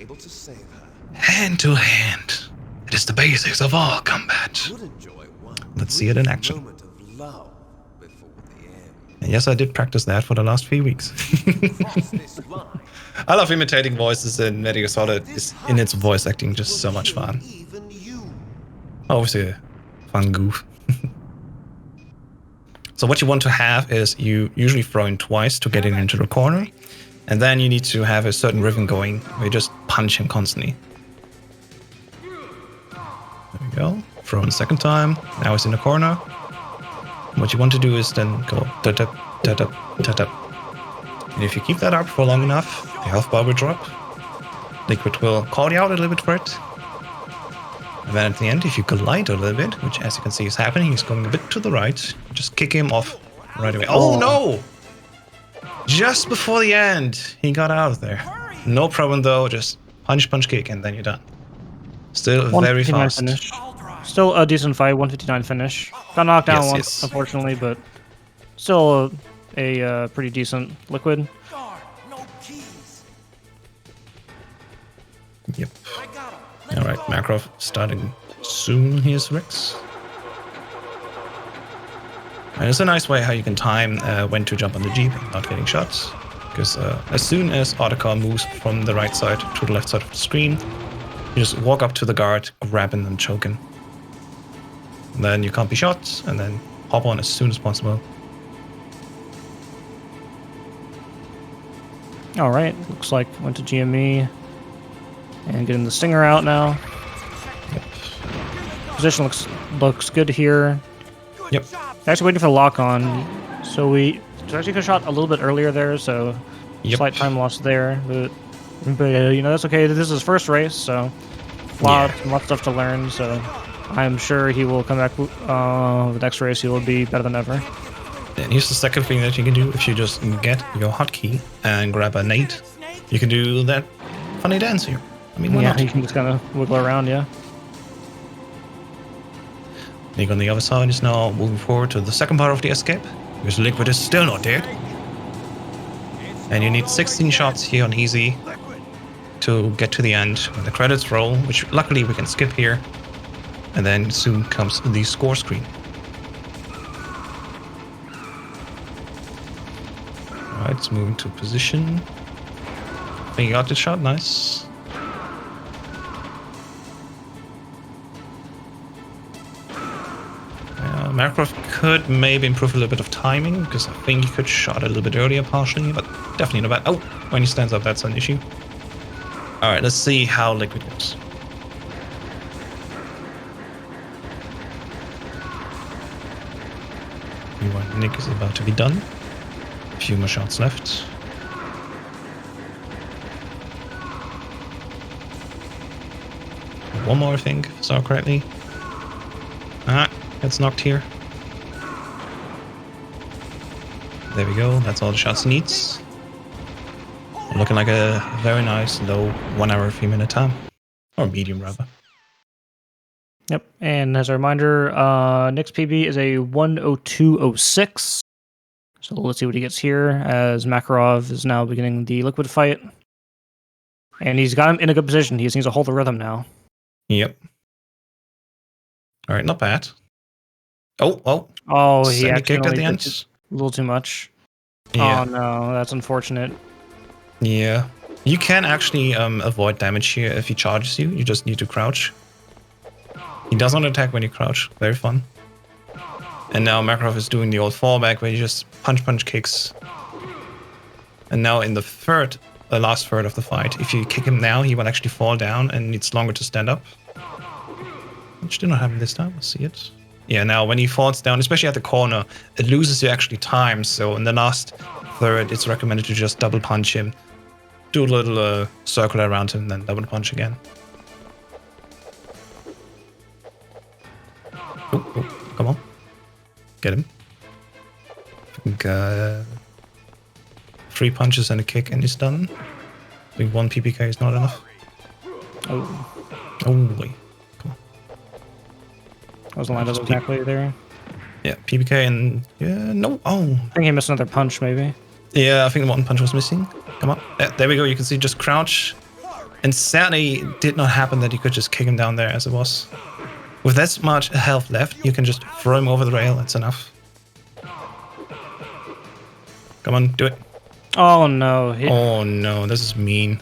Hand to hand. It is the basics of all combat. Let's see it in action. And yes, I did practice that for the last few weeks. I love imitating voices in Metal Gear Solid. In its voice acting, just so much fun. Obviously, a fun goof. So what you want to have is you usually throw in twice to get it into the corner. And then you need to have a certain rhythm going where you just punch him constantly. There we go. Throw in the second time. Now it's in the corner. What you want to do is then go tap, tap, tap, tap, tap. And if you keep that up for long enough, the health bar will drop. Liquid will call you out a little bit for it. And then at the end, if you glide a little bit, which as you can see is happening, he's going a bit to the right. Just kick him off right away. Oh no! Just before the end, he got out of there. No problem though, just punch, punch, kick, and then you're done. Still very fast. Finish. Still a decent fight, 159 finish. Got knocked down once, unfortunately, but still a pretty decent liquid. Yep. Alright, Makarov starting soon. Here's Rex. And it's a nice way how you can time when to jump on the Jeep and not getting shot. Because as soon as Autocar moves from the right side to the left side of the screen, you just walk up to the guard, grab him and choke him. And then you can't be shot, and then hop on as soon as possible. Alright, looks like went to GME. And getting the stinger out now. Yep. Position looks good here. Yep. Actually waiting for the lock on. So we actually got shot a little bit earlier there, so slight time loss there. But you know, that's okay. This is his first race, so lot of stuff to learn. So I'm sure he will come back the next race. He will be better than ever. And here's the second thing that you can do. If you just get your hotkey and grab a nade, you can do that funny dance here. I mean, why not? You can just kind of wiggle around, yeah. Nick on the other side is now moving forward to the second part of the escape, because Liquid is still not dead. And you need 16 shots here on easy to get to the end when the credits roll, which luckily we can skip here. And then soon comes the score screen. Alright, it's moving to position. I think you got the shot, nice. Makarov could maybe improve a little bit of timing, because I think he could shot a little bit earlier partially, but definitely not bad. Oh, when he stands up, that's an issue. Alright, let's see how Liquid goes. Nick is about to be done. A few more shots left. One more, I think, if I saw correctly. Gets knocked here. There we go, that's all the shots he needs. Looking like a very nice low 1 hour 3 minute time. Or medium rather. Yep, and as a reminder, Nick's PB is a 102.06. So let's see what he gets here, as Makarov is now beginning the liquid fight. And he's got him in a good position. He just needs to hold the rhythm now. Yep. All right, not bad. Oh. Oh, he Semi kick at accidentally the did end. a little too much. Yeah. Oh no, that's unfortunate. Yeah. You can actually avoid damage here if he charges you. You just need to crouch. He does not attack when you crouch. Very fun. And now Makarov is doing the old fallback where he just punch kicks. And now in the last third of the fight, if you kick him now, he will actually fall down and needs longer to stand up. Which did not happen this time. Let's see it. Yeah, now when he falls down, especially at the corner, it loses you actually time. So in the last third, it's recommended to just double punch him. Do a little circle around him, then double punch again. Oh, come on. Get him. I think 3 punches and a kick and he's done. I think 1 PPK is not enough. Oh, wait. Come on. I was lined up exactly there. Yeah, PPK and... Yeah, no. Oh. I think he missed another punch, maybe. Yeah, I think the 1 punch was missing. Come on. There we go. You can see just crouch. And sadly, it did not happen that you could just kick him down there as it was. With that much health left, you can just throw him over the rail. That's enough. Come on, do it. Oh no. Oh no, this is mean.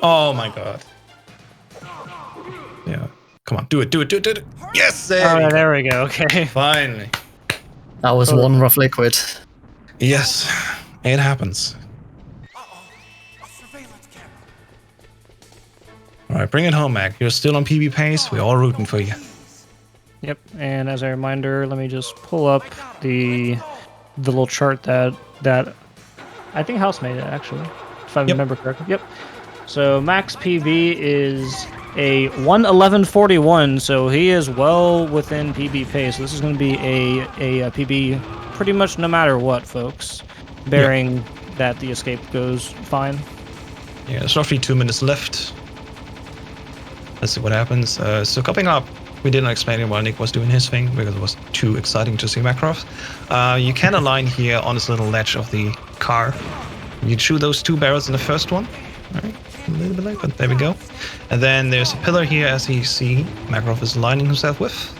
Oh my god. Yeah. Come on, do it. Yes! There we go. Okay. Finally. That was one rough liquid. Yes, it happens. Alright, bring it home, Mac. You're still on PB pace. We're all rooting for you. Yep, and as a reminder, let me just pull up the little chart that I think House made it, actually, if I remember correctly. Yep. So max PB is a 1:11:41, so he is well within PB pace. So this is going to be a PB pretty much no matter what, folks, bearing that the escape goes fine. Yeah, there's roughly 2 minutes left. Let's see what happens. So coming up, we didn't explain it while Nick was doing his thing because it was too exciting to see Makarov. You can align here on this little ledge of the car. You shoot those 2 barrels in the first one. All right, a little bit late, but there we go. And then there's a pillar here, as you see Makarov is aligning himself with.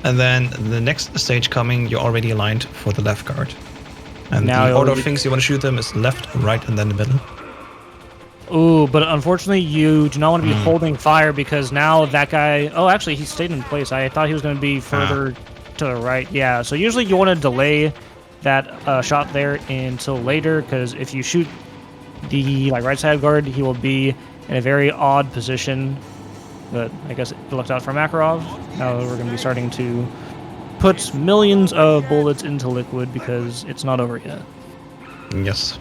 And then the next stage coming, you're already aligned for the left guard. And now the order of things you want to shoot them is left, right, and then the middle. Ooh, but unfortunately, you do not want to be holding fire because now that guy... Oh, actually, he stayed in place. I thought he was going to be further to the right. Yeah, so usually you want to delay that shot there until later because if you shoot the right side guard, he will be in a very odd position. But I guess it looked out for Makarov. Now we're going to be starting to put millions of bullets into liquid because it's not over yet. Yes.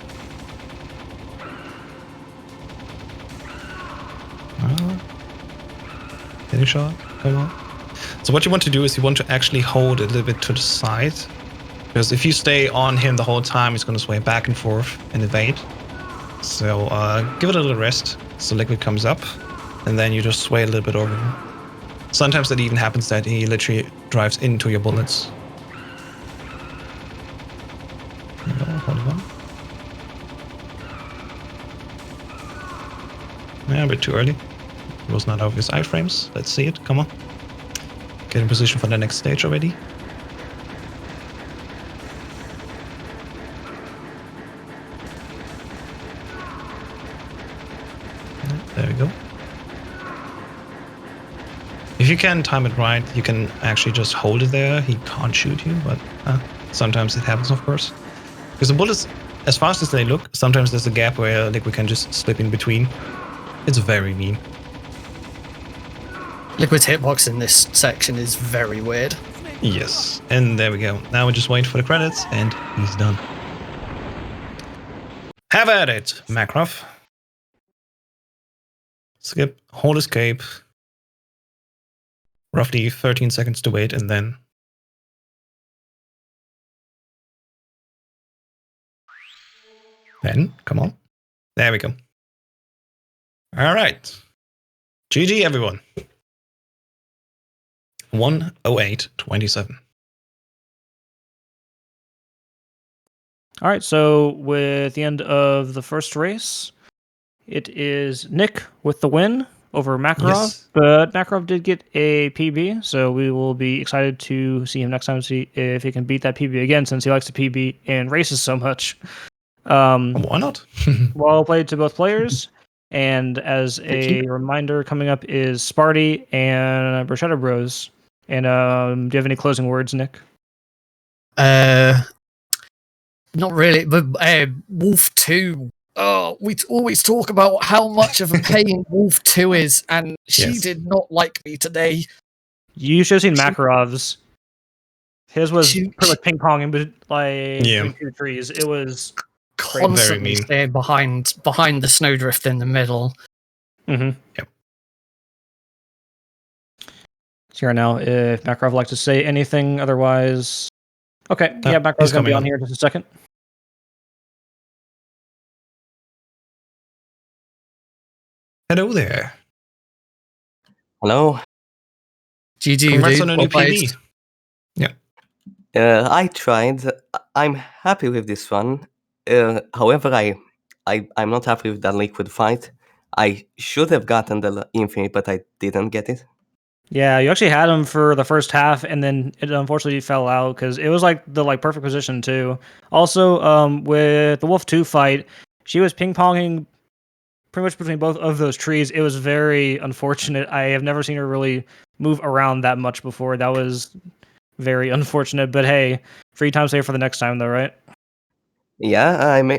Getting shot. Come on. So what you want to do is you want to actually hold a little bit to the side. Because if you stay on him the whole time, he's going to sway back and forth and evade. So give it a little rest so liquid comes up. And then you just sway a little bit over him. Sometimes it even happens that he literally drives into your bullets. There you go, hold it on. Yeah, a bit too early. It was not obvious iframes. Let's see it. Come on. Get in position for the next stage already. There we go. If you can time it right, you can actually just hold it there. He can't shoot you, but sometimes it happens, of course. Because the bullets, as fast as they look, sometimes there's a gap where like we can just slip in between. It's very mean. Liquid's hitbox in this section is very weird. Yes, and there we go. Now we just wait for the credits, and he's done. Have at it, Makarov. Skip, hold escape. Roughly 13 seconds to wait, and then... come on. There we go. All right. GG, everyone. 1:08:27. All right, so with the end of the first race, it is Nick with the win. over Makarov, Yes. but Makarov did get a PB, so we will be excited to see him next time to see if he can beat that PB again, since he likes to PB in races so much. Why not? Well played to both players. And as a reminder, coming up is Sparty and Bruschetta Bros. And do you have any closing words, Nick? Not really, but Wolf 2. Oh, we always talk about how much of a pain Wolf 2 is, and she Yes. did not like me today. You should have seen Makarov's. His was She- pretty much ping pong between Yeah. two trees. It was Constantly mean. staying behind the snowdrift in the middle. mm-hmm. Yep. So here now, if Makarov would like to say anything, otherwise, okay, yeah, Makarov's he's gonna be coming on on. here in just a second. Hello there. Hello. GG, Congrats dude. on a Well new played. PB. Yeah. I tried. I'm happy with this one. However, I'm not happy with that liquid fight. I should have gotten the infinite, but I didn't get it. Yeah, you actually had him for the first half, and then it unfortunately fell out because it was like the perfect position too. Also, with the Wolf 2 fight, she was ping ponging pretty much between both of those trees. It was very unfortunate. I have never seen her really move around that much before. That was very unfortunate. But hey, free time save for the next time, though, right? Yeah,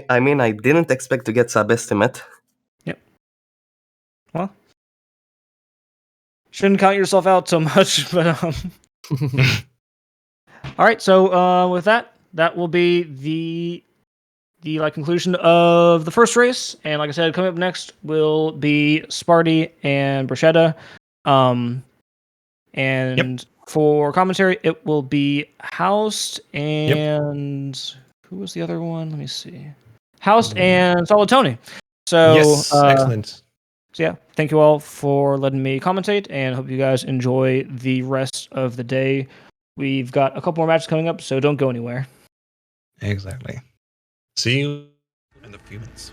I mean, I didn't expect to get sub estimate. Yep. Well, shouldn't count yourself out so much, but all right. So with that will be the conclusion of the first race. And like I said, coming up next will be Sparty and Bruschetta. And for commentary, it will be Housed and who was the other one? Let me see. Housed and Solid Tony. So Yes, excellent. So yeah, thank you all for letting me commentate, and hope you guys enjoy the rest of the day. We've got a couple more matches coming up, so don't go anywhere. Exactly. See you in a few minutes.